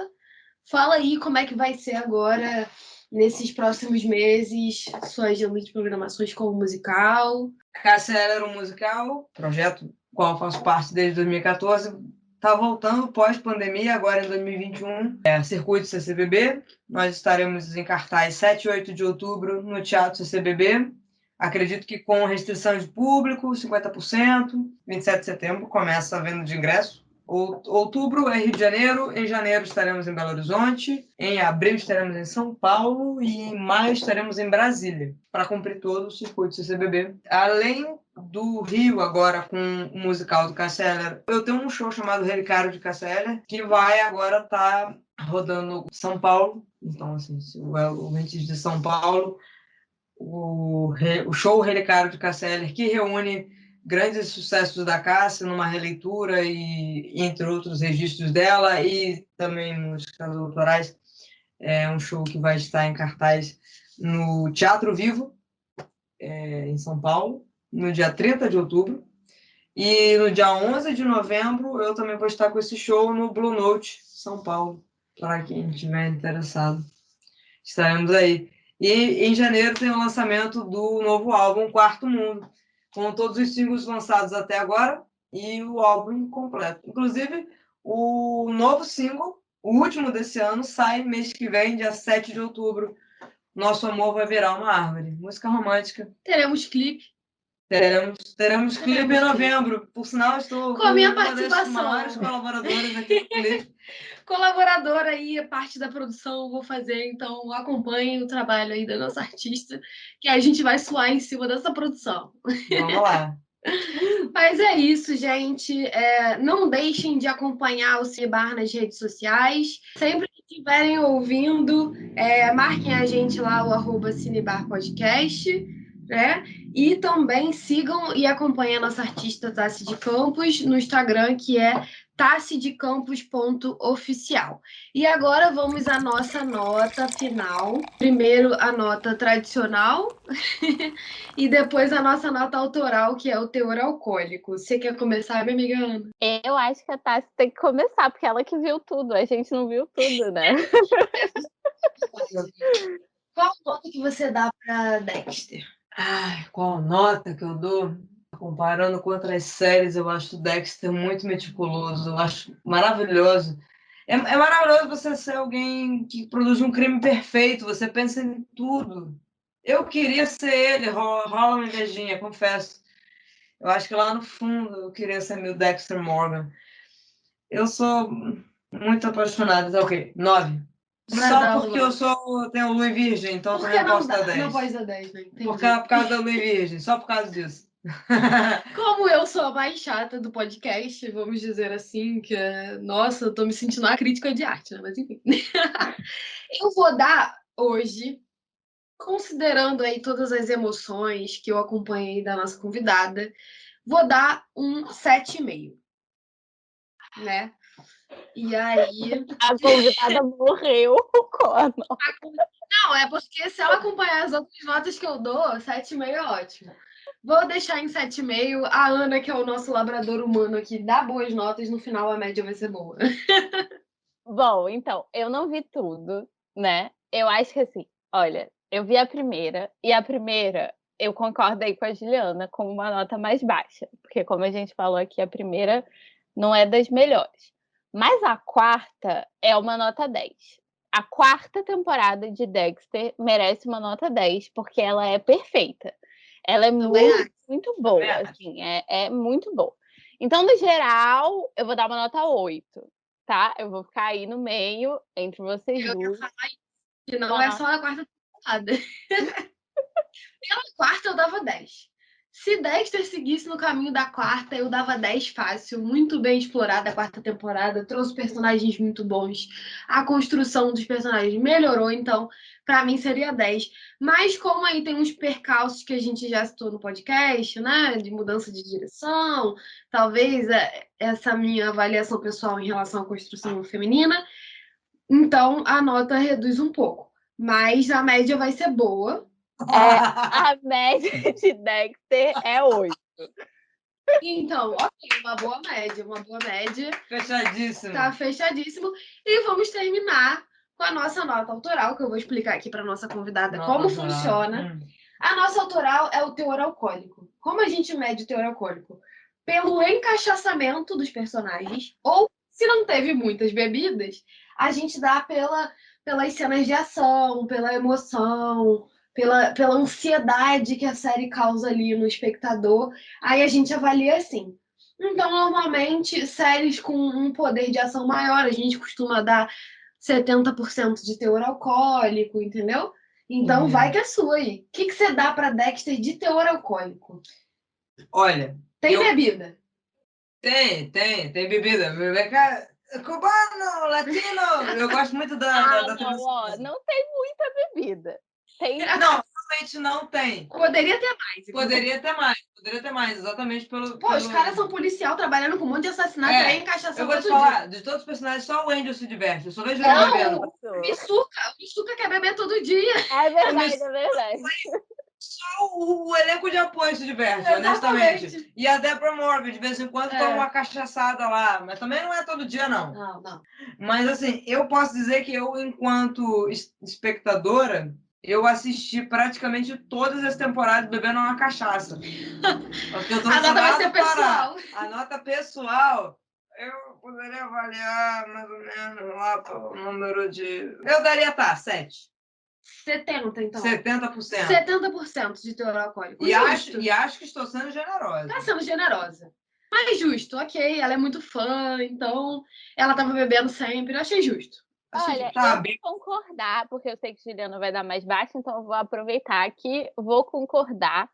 fala aí como é que vai ser agora, nesses próximos meses, sua agenda de programações como musical. Cássia era um musical, projeto qual eu faço parte desde 2014, está voltando pós-pandemia, agora em 2021, Circuito CCBB. Nós estaremos em cartaz 7 e 8 de outubro no Teatro CCBB. Acredito que com restrição de público, 50%. 27 de setembro começa a venda de ingresso. Outubro é Rio de Janeiro, em janeiro estaremos em Belo Horizonte, em abril estaremos em São Paulo e em maio estaremos em Brasília, para cumprir todo o circuito CCBB. Além do Rio, agora com o musical do Cássia Eller, eu tenho um show chamado Relicário de Cássia Eller, que vai agora estar rodando São Paulo. Então, assim, se o ouvinte de São Paulo, o show Relicário de Cássia Eller, que reúne grandes sucessos da Cássia numa releitura e entre outros registros dela e também músicas autorais. É um show que vai estar em cartaz no Teatro Vivo, em São Paulo, no dia 30 de outubro. E no dia 11 de novembro eu também vou estar com esse show no Blue Note, São Paulo, para quem estiver interessado. Estaremos aí. E em janeiro tem o lançamento do novo álbum Quarto Mundo, com todos os singles lançados até agora e o álbum completo. Inclusive, o novo single, o último desse ano, sai mês que vem, dia 7 de outubro. Nosso Amor Vai Virar uma Árvore. Música romântica. Teremos clipe. Teremos clipe em novembro. Por sinal, estou com a minha uma das participação. maiores colaboradoras aqui do clipe. Colaboradora aí, a parte da produção, vou fazer, então acompanhe o trabalho aí da nossa artista, que a gente vai suar em cima dessa produção. Vamos lá. Mas é isso, gente. Não deixem de acompanhar o Cinebar nas redes sociais. Sempre que estiverem ouvindo, marquem a gente lá, o @Cinebar Podcast, né? E também sigam e acompanhem a nossa artista Tassi de Campos no Instagram, que é tassideccampos.oficial. E agora vamos à nossa nota final. Primeiro a nota tradicional e depois a nossa nota autoral, que é o teor alcoólico. Você quer começar, minha amiga Ana? Eu acho que a Tassi tem que começar, porque ela que viu tudo, a gente não viu tudo, né? Qual nota que você dá para Dexter? Qual nota que eu dou? Comparando com outras séries, eu acho o Dexter muito meticuloso, eu acho maravilhoso. É maravilhoso você ser alguém que produz um crime perfeito, você pensa em tudo. Eu queria ser ele, rola uma invejinha, confesso. Eu acho que lá no fundo eu queria ser meu Dexter Morgan. Eu sou muito apaixonada. Tá ok? 9. Vai Só dar porque uma. tenho lua em virgem, então Por também que não posso dar não 10. pode dar 10, né? Entendi. Por causa da lua em virgem, só por causa disso. Como eu sou a mais chata do podcast, vamos dizer assim, que nossa, eu tô me sentindo uma crítica de arte, né? Mas enfim. Eu vou dar hoje, considerando aí todas as emoções que eu acompanhei da nossa convidada, vou dar um 7,5, né? E aí. A convidada morreu com a nota. Não, é porque se ela acompanhar as outras notas que eu dou, 7,5 é ótimo. Vou deixar em 7,5. A Ana, que é o nosso labrador humano aqui, dá boas notas, no final a média vai ser boa. Bom, então, eu não vi tudo, né? Eu acho que assim, olha, eu vi a primeira, e a primeira eu concordo aí com a Juliana com uma nota mais baixa, porque como a gente falou aqui, a primeira não é das melhores. Mas a quarta é uma nota 10. A quarta temporada de Dexter merece uma nota 10, porque ela é perfeita. Ela é muito boa, assim, é muito boa. Então, no geral, eu vou dar uma nota 8. Tá? Eu vou ficar aí no meio, entre vocês Eu ia duas. falar isso, que não é só a quarta temporada. Pela quarta eu dava 10. Se Dexter seguisse no caminho da quarta, eu dava 10 fácil. Muito bem explorada a quarta temporada, trouxe personagens muito bons. A construção dos personagens melhorou, então, pra mim seria 10. Mas como aí tem uns percalços que a gente já citou no podcast, né? De mudança de direção, talvez essa minha avaliação pessoal em relação à construção feminina, então a nota reduz um pouco. Mas a média vai ser boa. A média de Dexter é 8. Então, ok, uma boa média. Fechadíssimo. Tá fechadíssimo. E vamos terminar com a nossa nota autoral, que eu vou explicar aqui para nossa convidada como funciona. A nossa autoral é o teor alcoólico. Como a gente mede o teor alcoólico? Pelo encaixaçamento dos personagens, ou se não teve muitas bebidas, a gente dá pelas cenas de ação, pela emoção, pela ansiedade que a série causa ali no espectador. Aí a gente avalia assim. Então, normalmente, séries com um poder de ação maior, a gente costuma dar 70% de teor alcoólico, entendeu? Então, vai que é sua aí. O que você dá para Dexter de teor alcoólico? Olha. Tem bebida? Tem bebida. Cubano, latino. Eu gosto muito da não tem muita bebida. Não, realmente não tem. Poderia ter mais. Poderia ter mais, exatamente pelo... Os caras são policial trabalhando com um monte de assassinato e encaixação. Eu vou te falar, de todos os personagens, só o Angel se diverte. Eu só vejo ele bebendo. O Mitsuka quer beber todo dia. É verdade. Só o elenco de apoio se diverte, honestamente. E a Deborah Morgan, de vez em quando, toma uma cachaçada lá. Mas também não é todo dia, não. Não. Mas, assim, eu posso dizer que eu, enquanto espectadora, eu assisti praticamente todas as temporadas bebendo uma cachaça. Porque eu tô a nota vai ser pessoal. A nota pessoal, eu poderia avaliar mais ou menos lá pelo número de... Eu daria, 7. 70, então. 70%. 70% de teor alcoólico. E acho que estou sendo generosa. Tá sendo generosa. Mas justo, ok. Ela é muito fã, então ela tava bebendo sempre. Eu achei justo. Olha, eu vou concordar, porque eu sei que Juliana vai dar mais baixo, então eu vou aproveitar aqui, vou concordar.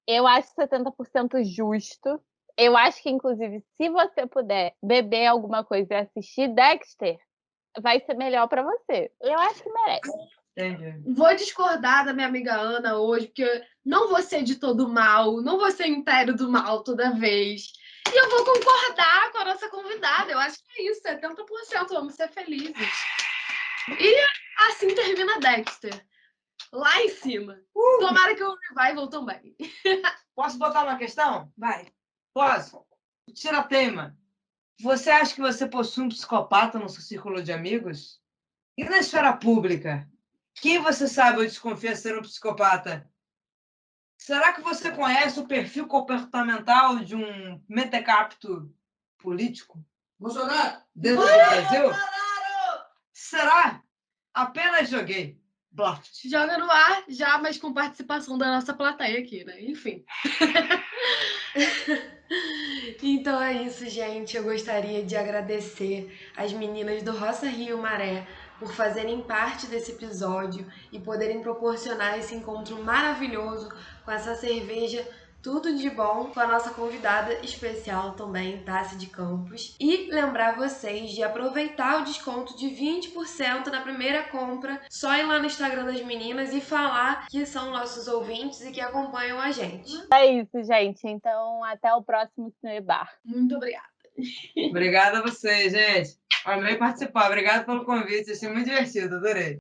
Eu acho 70% justo. Eu acho que, inclusive, se você puder beber alguma coisa e assistir Dexter, vai ser melhor para você. Eu acho que merece. Entendi. Vou discordar da minha amiga Ana hoje, porque não vou ser de todo mal, não vou ser inteiro do mal toda vez. E eu vou concordar com a nossa convidada. Eu acho que é isso, 70%. Vamos ser felizes. E assim termina Dexter. Lá em cima. Tomara que o revival também. Posso botar uma questão? Vai. Posso? Tira a tema. Você acha que você possui um psicopata no seu círculo de amigos? E na esfera pública? Quem você sabe ou desconfia ser um psicopata? Será que você conhece o perfil comportamental de um mentecapto político? Bolsonaro! Dentro do Brasil? Bolsonaro! Será? Apenas joguei. Bluff. Joga no ar já, mas com participação da nossa plateia aqui, né? Enfim. Então é isso, gente. Eu gostaria de agradecer as meninas do Roça Rio Maré por fazerem parte desse episódio e poderem proporcionar esse encontro maravilhoso com essa cerveja tudo de bom, com a nossa convidada especial também, Tassi de Campos. E lembrar vocês de aproveitar o desconto de 20% na primeira compra, só ir lá no Instagram das meninas e falar que são nossos ouvintes e que acompanham a gente. É isso, gente. Então, até o próximo Cinebar. Muito obrigada. Obrigada a vocês, gente. Amei participar. Obrigada pelo convite. Achei muito divertido. Adorei.